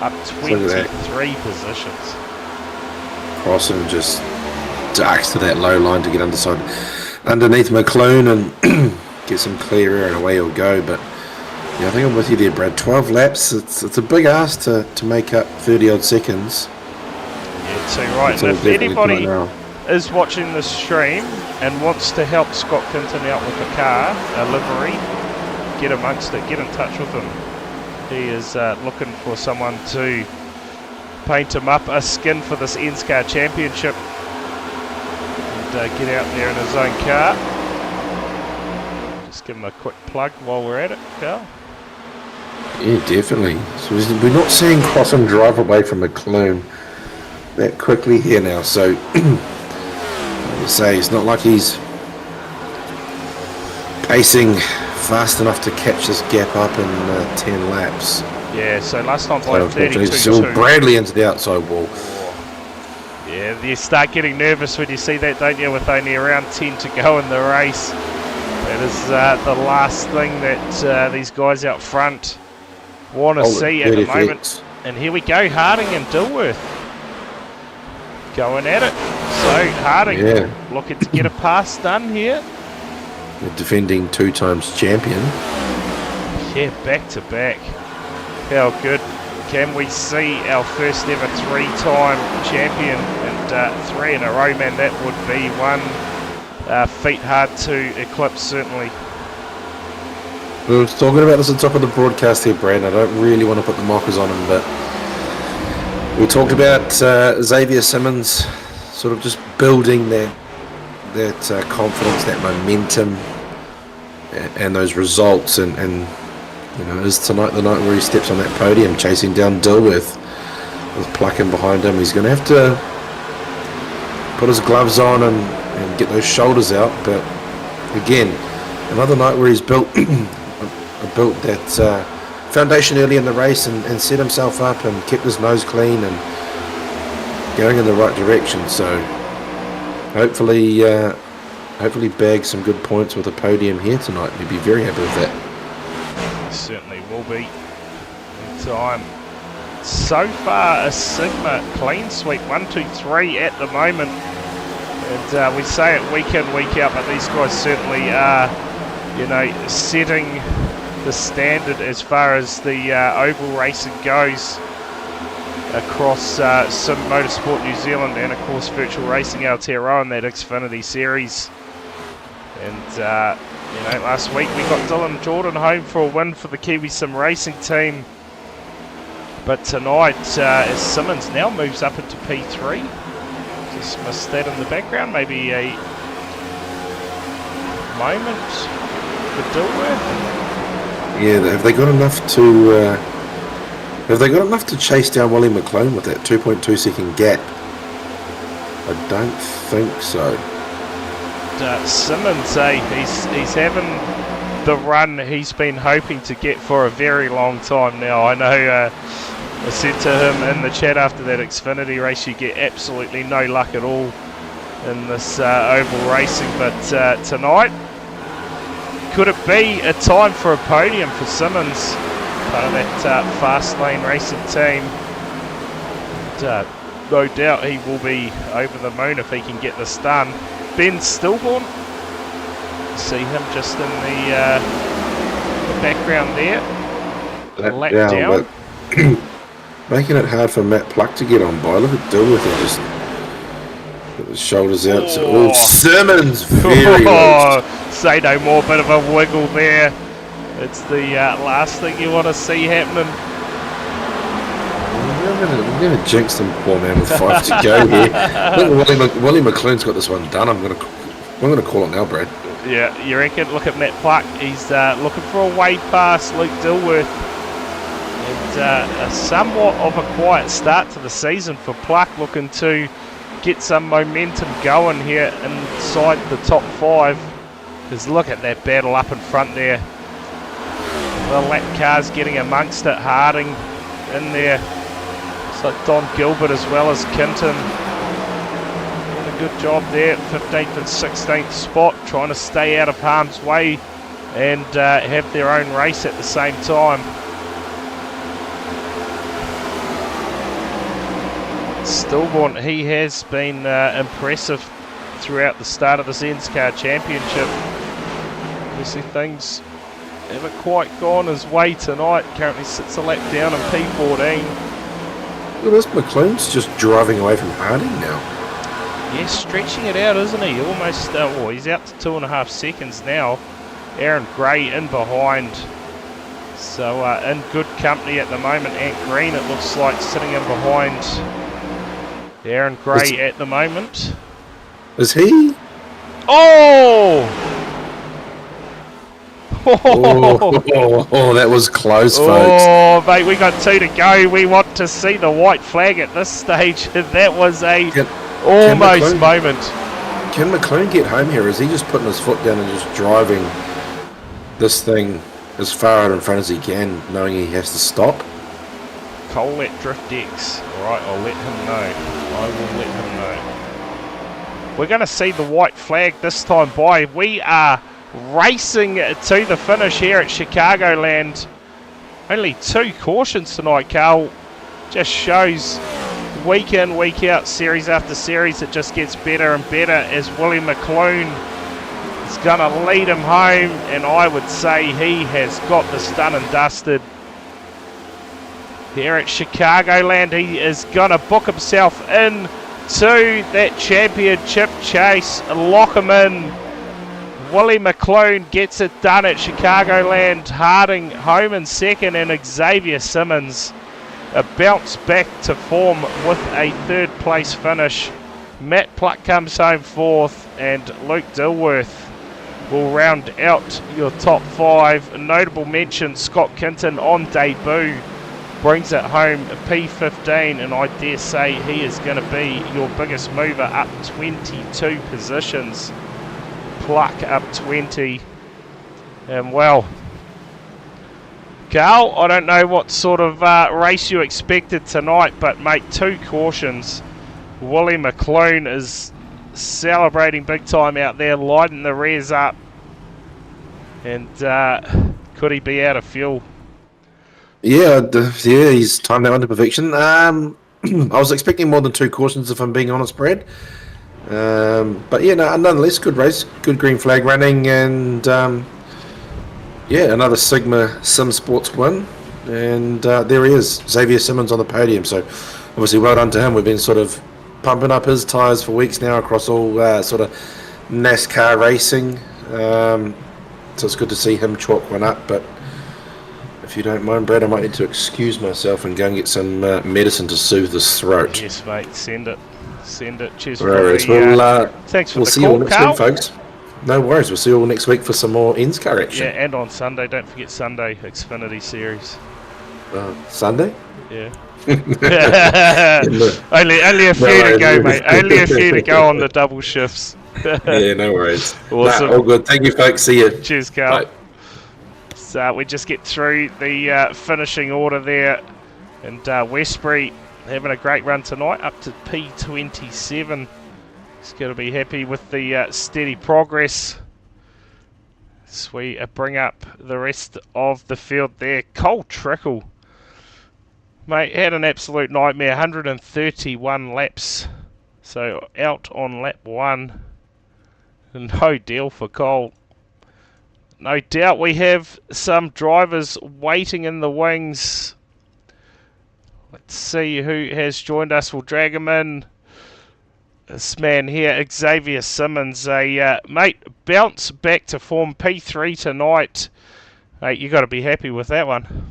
S2: up 23 positions.
S3: Crossan just ducks to that low line to get underneath McClune and get some clear air and away he'll go. But yeah, I think I'm with you there, Brad. 12 laps, it's a big ask to make up 30 odd seconds.
S2: Yeah, too right. And if anybody is watching this stream and wants to help Scott Kinton out with a car, a livery, get amongst it, get in touch with him. He is looking for someone to paint him up a skin for this ENSCAR championship and get out there in his own car. Just give him a quick plug while we're at it, Carl.
S3: Yeah, definitely. So we're not seeing Crossan drive away from McClune that quickly here now. So, like I say, it's not like he's pacing fast enough to catch this gap up in 10 laps.
S2: Yeah, so last time by 32.
S3: Still Bradley into the outside wall.
S2: Yeah, you start getting nervous when you see that, don't you, with only around 10 to go in the race. That is the last thing that these guys out front want to see at the moment. And here we go, Harding and Dilworth going at it. So Harding looking to get a pass done here.
S3: The defending 2 times champion.
S2: Yeah, back to back. How good can we see our first ever 3-time champion, and 3 in a row, man? That would be one feat hard to eclipse, certainly.
S3: We were talking about this on top of the broadcast here, Brad. I don't really want to put the mockers on him, but We talked about Xavier Simmons sort of just building that confidence, that momentum, and those results, and you know, is tonight the night where he steps on that podium chasing down Dilworth with Plucking behind him. He's going to have to put his gloves on and get those shoulders out, but again, another night where he's built that foundation early in the race and set himself up and kept his nose clean and going in the right direction. So hopefully bag some good points with a podium here tonight. We'd be very happy with that.
S2: Certainly will be in time. So far a Sigma clean sweep, 1, 2, 3 at the moment, and we say it week in, week out, but these guys certainly are, you know, setting the standard as far as the oval racing goes across Sim Motorsport New Zealand and of course Virtual Racing Aotearoa in that Xfinity series. And you know, last week we got Dylan Jordan home for a win for the Kiwi Sim Racing team, but tonight as Simmons now moves up into P3, just missed that in the background, maybe a moment for Dilworth.
S3: Yeah, have they got enough to chase down Willie McLean with that 2.2 second gap? I don't think so.
S2: Simmons, he's having the run he's been hoping to get for a very long time now. I know I said to him in the chat after that Xfinity race, you get absolutely no luck at all in this oval racing, but tonight, could it be a time for a podium for Simmons, part of that fast lane racing team? And, no doubt he will be over the moon if he can get this done. Ben Stillborn, see him just in the background there. Lap down.
S3: Making it hard for Matt Pluck to get on by. Look at Dilworth and just put his shoulders out. So, Simmons very low.
S2: Say no more, bit of a wiggle there. It's the last thing you want to see happening.
S3: I'm going to jinx them, poor man, with 5 to go here. I think Willie McLean's got this one done. I'm going to call it now, Brad.
S2: Yeah, you reckon? Look at Matt Pluck. He's looking for a way past Luke Dilworth. And a somewhat of a quiet start to the season for Pluck, looking to get some momentum going here inside the top 5. Because look at that battle up in front there. The lap cars getting amongst it. Harding in there. So Don Gilbert as well as Kinton. Doing a good job there. 15th and 16th spot. Trying to stay out of harm's way and have their own race at the same time. Stillborn, he has been impressive throughout the start of this ENSCAR Championship. Obviously things haven't quite gone his way tonight. Currently sits a lap down in P14.
S3: Look at this, McLean's just driving away from Harding now.
S2: Yeah, stretching it out, isn't he? Almost, well, he's out to 2.5 seconds now. Aaron Gray in behind. So in good company at the moment. Ant Green, it looks like, sitting in behind Aaron Gray at the moment.
S3: Is he?
S2: Oh!
S3: Oh, that was close, folks.
S2: Oh, mate, we got 2 to go. We want to see the white flag at this stage. That was a almost moment.
S3: Can McLean get home here? Is he just putting his foot down and just driving this thing as far out in front as he can, knowing he has to stop?
S2: Cole at Drift X. Alright, I'll let him know. I will let him know. We're going to see the white flag this time by. We are racing to the finish here at Chicagoland. Only 2 cautions tonight, Carl. Just shows week in, week out, series after series, it just gets better and better as Willie McLean is going to lead him home, and I would say he has got this done and dusted. Here at Chicagoland, he is going to book himself in to that championship chase, lock him in. Willie McLean gets it done at Chicagoland. Harding home in second, and Xavier Simmons a bounce back to form with a third place finish. Matt Pluck comes home fourth, and Luke Dilworth will round out your top 5. A notable mention, Scott Kinton on debut brings it home P15, and I dare say he is going to be your biggest mover, up 22 positions. Pluck up 20. And well, Carl, I don't know what sort of race you expected tonight, but mate, 2 cautions. Willie McClune is celebrating big time out there, lighting the rears up, and could he be out of fuel?
S3: Yeah, he's timed that one to perfection. I was expecting more than 2 cautions, if I'm being honest, Brad. But yeah, no, nonetheless, good race, good green flag running, and another Sigma Sim Sports win. And there he is, Xavier Simmons on the podium. So obviously, well done to him. We've been sort of pumping up his tyres for weeks now across all sort of NASCAR racing. So it's good to see him chalk one up. But if you don't mind, Brad, I might need to excuse myself and go and get some medicine to soothe this throat.
S2: Yes, mate, send it. Cheers for
S3: Right,
S2: thanks for
S3: we'll
S2: the
S3: see you all
S2: call,
S3: next
S2: Carl.
S3: week, folks. No worries, we'll see you all next week for some more ENSCAR action.
S2: Yeah, and on Sunday, don't forget Sunday, Xfinity Series.
S3: Sunday?
S2: Yeah. only a few to go, mate. Only a few to go on the double shifts.
S3: Yeah, no worries.
S2: Awesome.
S3: All good. Thank you, folks. See you.
S2: Cheers, Carl.
S3: Bye.
S2: So we just get through the finishing order there, and Westbury having a great run tonight, up to P27. He's going to be happy with the steady progress. So we bring up the rest of the field there. Cole Trickle, mate, had an absolute nightmare. 131 laps, so out on lap 1. No deal for Cole. No doubt we have some drivers waiting in the wings. Let's see who has joined us. We'll drag him in. This man here, Xavier Simmons, mate, bounce back to form, P3 tonight. Mate, you got to be happy with that one.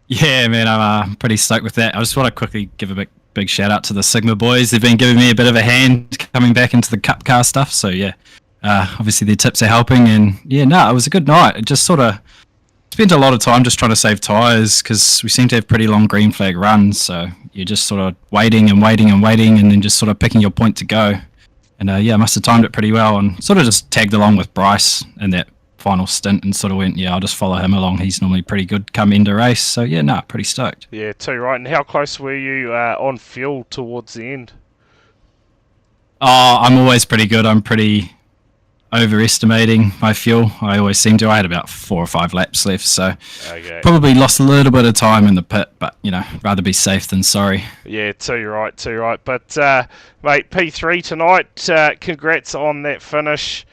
S5: Yeah, man, I'm pretty stoked with that. I just want to quickly give a big shout out to the Sigma boys. They've been giving me a bit of a hand coming back into the Cup car stuff. So yeah, obviously their tips are helping. And yeah, no, it was a good night. It just sort of spent a lot of time just trying to save tyres because we seem to have pretty long green flag runs. So you're just sort of waiting and then just sort of picking your point to go. And I must have timed it pretty well and sort of just tagged along with Bryce in that final stint and sort of went, I'll just follow him along. He's normally pretty good come end of race. So yeah, pretty stoked.
S2: Yeah, too right. And how close were you on fuel towards the end?
S5: Oh, I'm always pretty good. I'm pretty overestimating my fuel. I always seem to. I had about 4 or 5 laps left, so probably lost a little bit of time in the pit, but rather be safe than sorry.
S2: Yeah, too right. But mate, P3 tonight, congrats on that finish.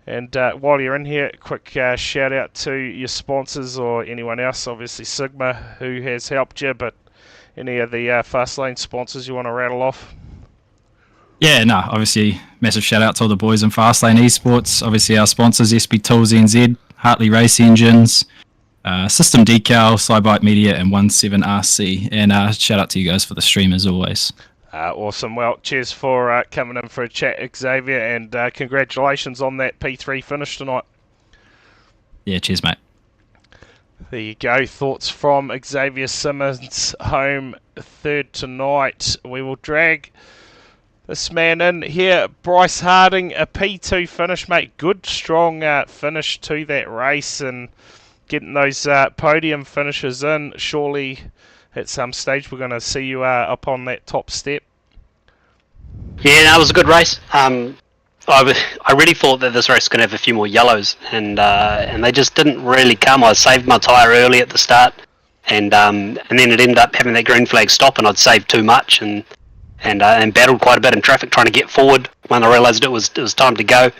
S2: And while you're in here, quick shout out to your sponsors or anyone else, obviously Sigma, who has helped you, but any of the Fastlane sponsors you want to rattle off?
S5: Yeah, obviously massive shout out to all the boys in Fastlane Esports. Obviously our sponsors, SB Tools NZ, Hartley Race Engines, System Decal, Slybike Media, and 17RC. And shout out to you guys for the stream as always.
S2: Awesome. Well, cheers for coming in for a chat, Xavier, and congratulations on that P3 finish tonight.
S5: Yeah, cheers, mate.
S2: There you go. Thoughts from Xavier Simmons, home third tonight. We will drag this man in here, Bryce Harding, a P2 finish, mate. Good, strong finish to that race and getting those podium finishes in. Surely at some stage we're going to see you up on that top step.
S6: Yeah, that was a good race. I really thought that this race was going to have a few more yellows, and they just didn't really come. I saved my tyre early at the start, and then it ended up having that green flag stop, and I'd saved too much, and battled quite a bit in traffic trying to get forward when I realised it was time to go.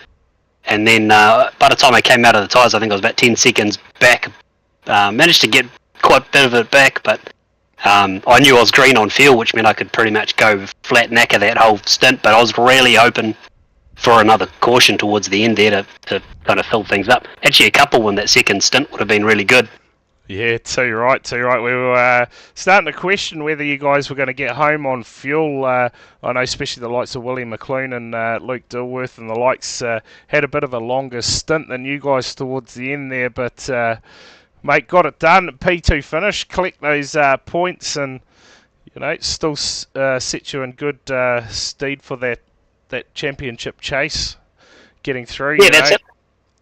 S6: And then by the time I came out of the tyres, I think I was about 10 seconds back. Managed to get quite a bit of it back, but I knew I was green on fuel, which meant I could pretty much go flat knacker that whole stint, but I was really hoping for another caution towards the end there to kind of fill things up. Actually, a couple in that second stint would have been really good.
S2: Yeah, too right, too right. We were starting to question whether you guys were going to get home on fuel. I know especially the likes of Willie McClune and Luke Dilworth and the likes had a bit of a longer stint than you guys towards the end there, but mate, got it done. P2 finish, collect those points, and still set you in good stead for that championship chase, getting through.
S6: Yeah, that's it.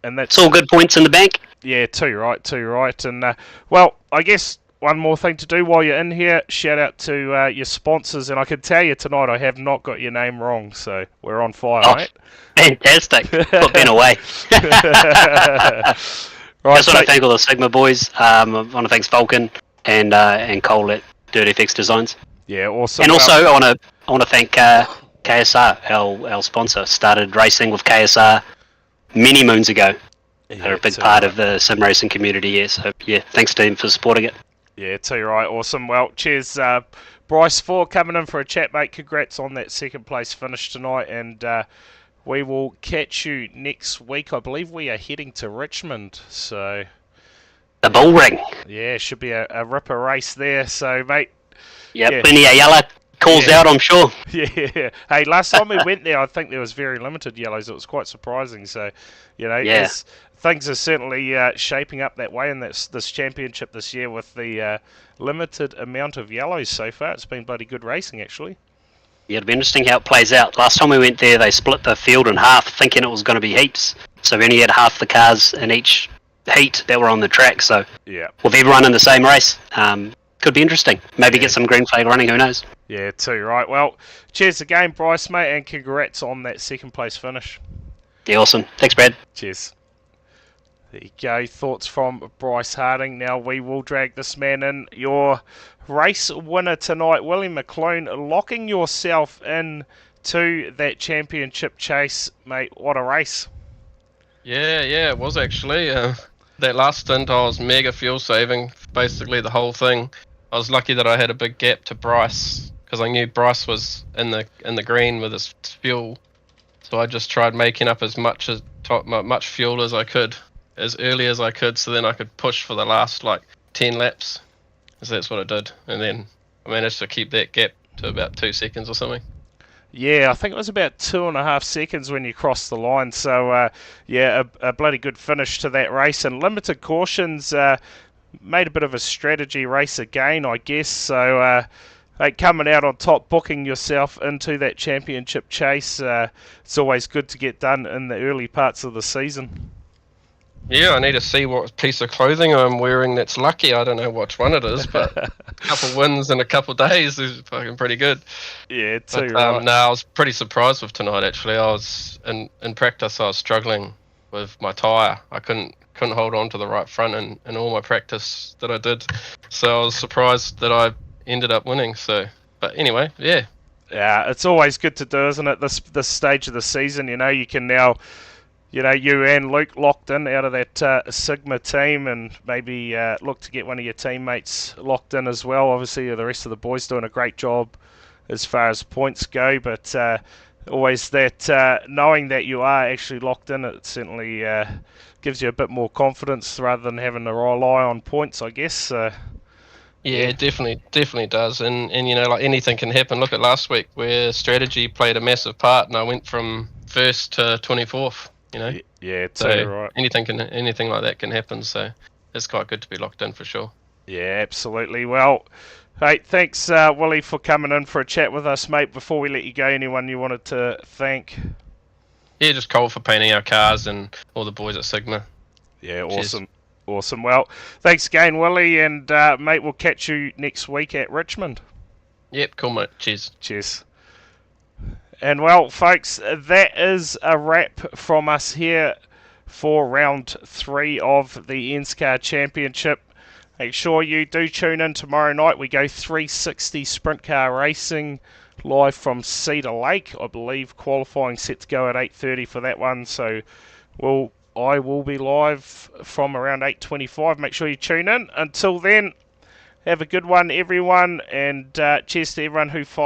S2: And that's
S6: It's all good points in the bank.
S2: Yeah, too right. And, well, I guess one more thing to do while you're in here, shout out to your sponsors. And I can tell you tonight I have not got your name wrong, so we're on fire, mate.
S6: Fantastic. Put Ben away.
S2: Right,
S6: Just want to thank all the Sigma boys. I want to thank Vulcan and Cole at Dirty Fix Designs.
S2: Yeah, awesome.
S6: And also, I want to thank KSR, our sponsor. Started racing with KSR many moons ago. They're a big part of the sim racing community here. So, yeah, thanks team for supporting it.
S2: Yeah, too right. Awesome. Well, cheers, Bryce, for coming in for a chat, mate. Congrats on that second place finish tonight. And we will catch you next week. I believe we are heading to Richmond. So
S6: The bull ring.
S2: yeah, should be a ripper race there. So, mate.
S6: Yep,
S2: Yeah.
S6: plenty of yellow calls out, I'm sure.
S2: Yeah. Hey, last time we went there, I think there was very limited yellows. It was quite surprising. So,
S6: Yeah.
S2: things are certainly shaping up that way in this championship this year with the limited amount of yellows so far. It's been bloody good racing, actually.
S6: Yeah, it'll be interesting how it plays out. Last time we went there, they split the field in half, thinking it was going to be heats. So we only had half the cars in each heat that were on the track. So
S2: Yeah.
S6: with everyone in the same race, could be interesting. Maybe get some green flag running, who knows?
S2: Yeah, too right. Well, cheers again, Bryce, mate, and congrats on that second place finish.
S6: Yeah, awesome. Thanks, Brad.
S2: Cheers. There you go. Thoughts from Bryce Harding. Now we will drag this man in. Your race winner tonight, Willie McClune, locking yourself in to that championship chase, mate. What a race.
S7: Yeah, it was actually. That last stint, I was mega fuel saving, basically the whole thing. I was lucky that I had a big gap to Bryce, because I knew Bryce was in the green with his fuel. So I just tried making up as much fuel as I could, as early as I could, so then I could push for the last 10 laps. So that's what I did, and then I managed to keep that gap to about 2 seconds or something.
S2: Yeah, I think it was about 2.5 seconds when you crossed the line. So, yeah, a bloody good finish to that race. And limited cautions made a bit of a strategy race again, I guess. So, coming out on top, booking yourself into that championship chase, it's always good to get done in the early parts of the season.
S7: Yeah, I need to see what piece of clothing I'm wearing that's lucky. I don't know which one it is, but a couple wins in a couple days is fucking pretty good.
S2: Yeah, too
S7: But,
S2: right.
S7: no, I was pretty surprised with tonight, actually. I was, in practice, I was struggling with my tyre. I couldn't hold on to the right front in all my practice that I did. So I was surprised that I ended up winning. So, but anyway, yeah.
S2: Yeah, it's always good to do, isn't it? This stage of the season, you can now, you and Luke locked in out of that Sigma team, and maybe look to get one of your teammates locked in as well. Obviously, the rest of the boys doing a great job as far as points go, but always that knowing that you are actually locked in, it certainly gives you a bit more confidence rather than having to rely on points, I guess.
S7: Yeah, it definitely does. And anything can happen. Look at last week where strategy played a massive part, and I went from first to 24th.
S2: Yeah,
S7: So
S2: too right.
S7: anything like that can happen. So it's quite good to be locked in for sure.
S2: Yeah, absolutely. Well, hey, thanks, Willie, for coming in for a chat with us, mate. Before we let you go, anyone you wanted to thank?
S7: Yeah, just Cole for painting our cars and all the boys at Sigma.
S2: Yeah,
S7: Cheers.
S2: Awesome. Well, thanks again, Willie, and mate, we'll catch you next week at Richmond.
S7: Yep, cool, mate. Cheers.
S2: And well, folks, that is a wrap from us here for round 3 of the ENSCAR Championship. Make sure you do tune in tomorrow night. We go 360 sprint car racing live from Cedar Lake. I believe qualifying set to go at 8:30 for that one. So I will be live from around 8:25. Make sure you tune in. Until then, have a good one, everyone, and cheers to everyone who followed.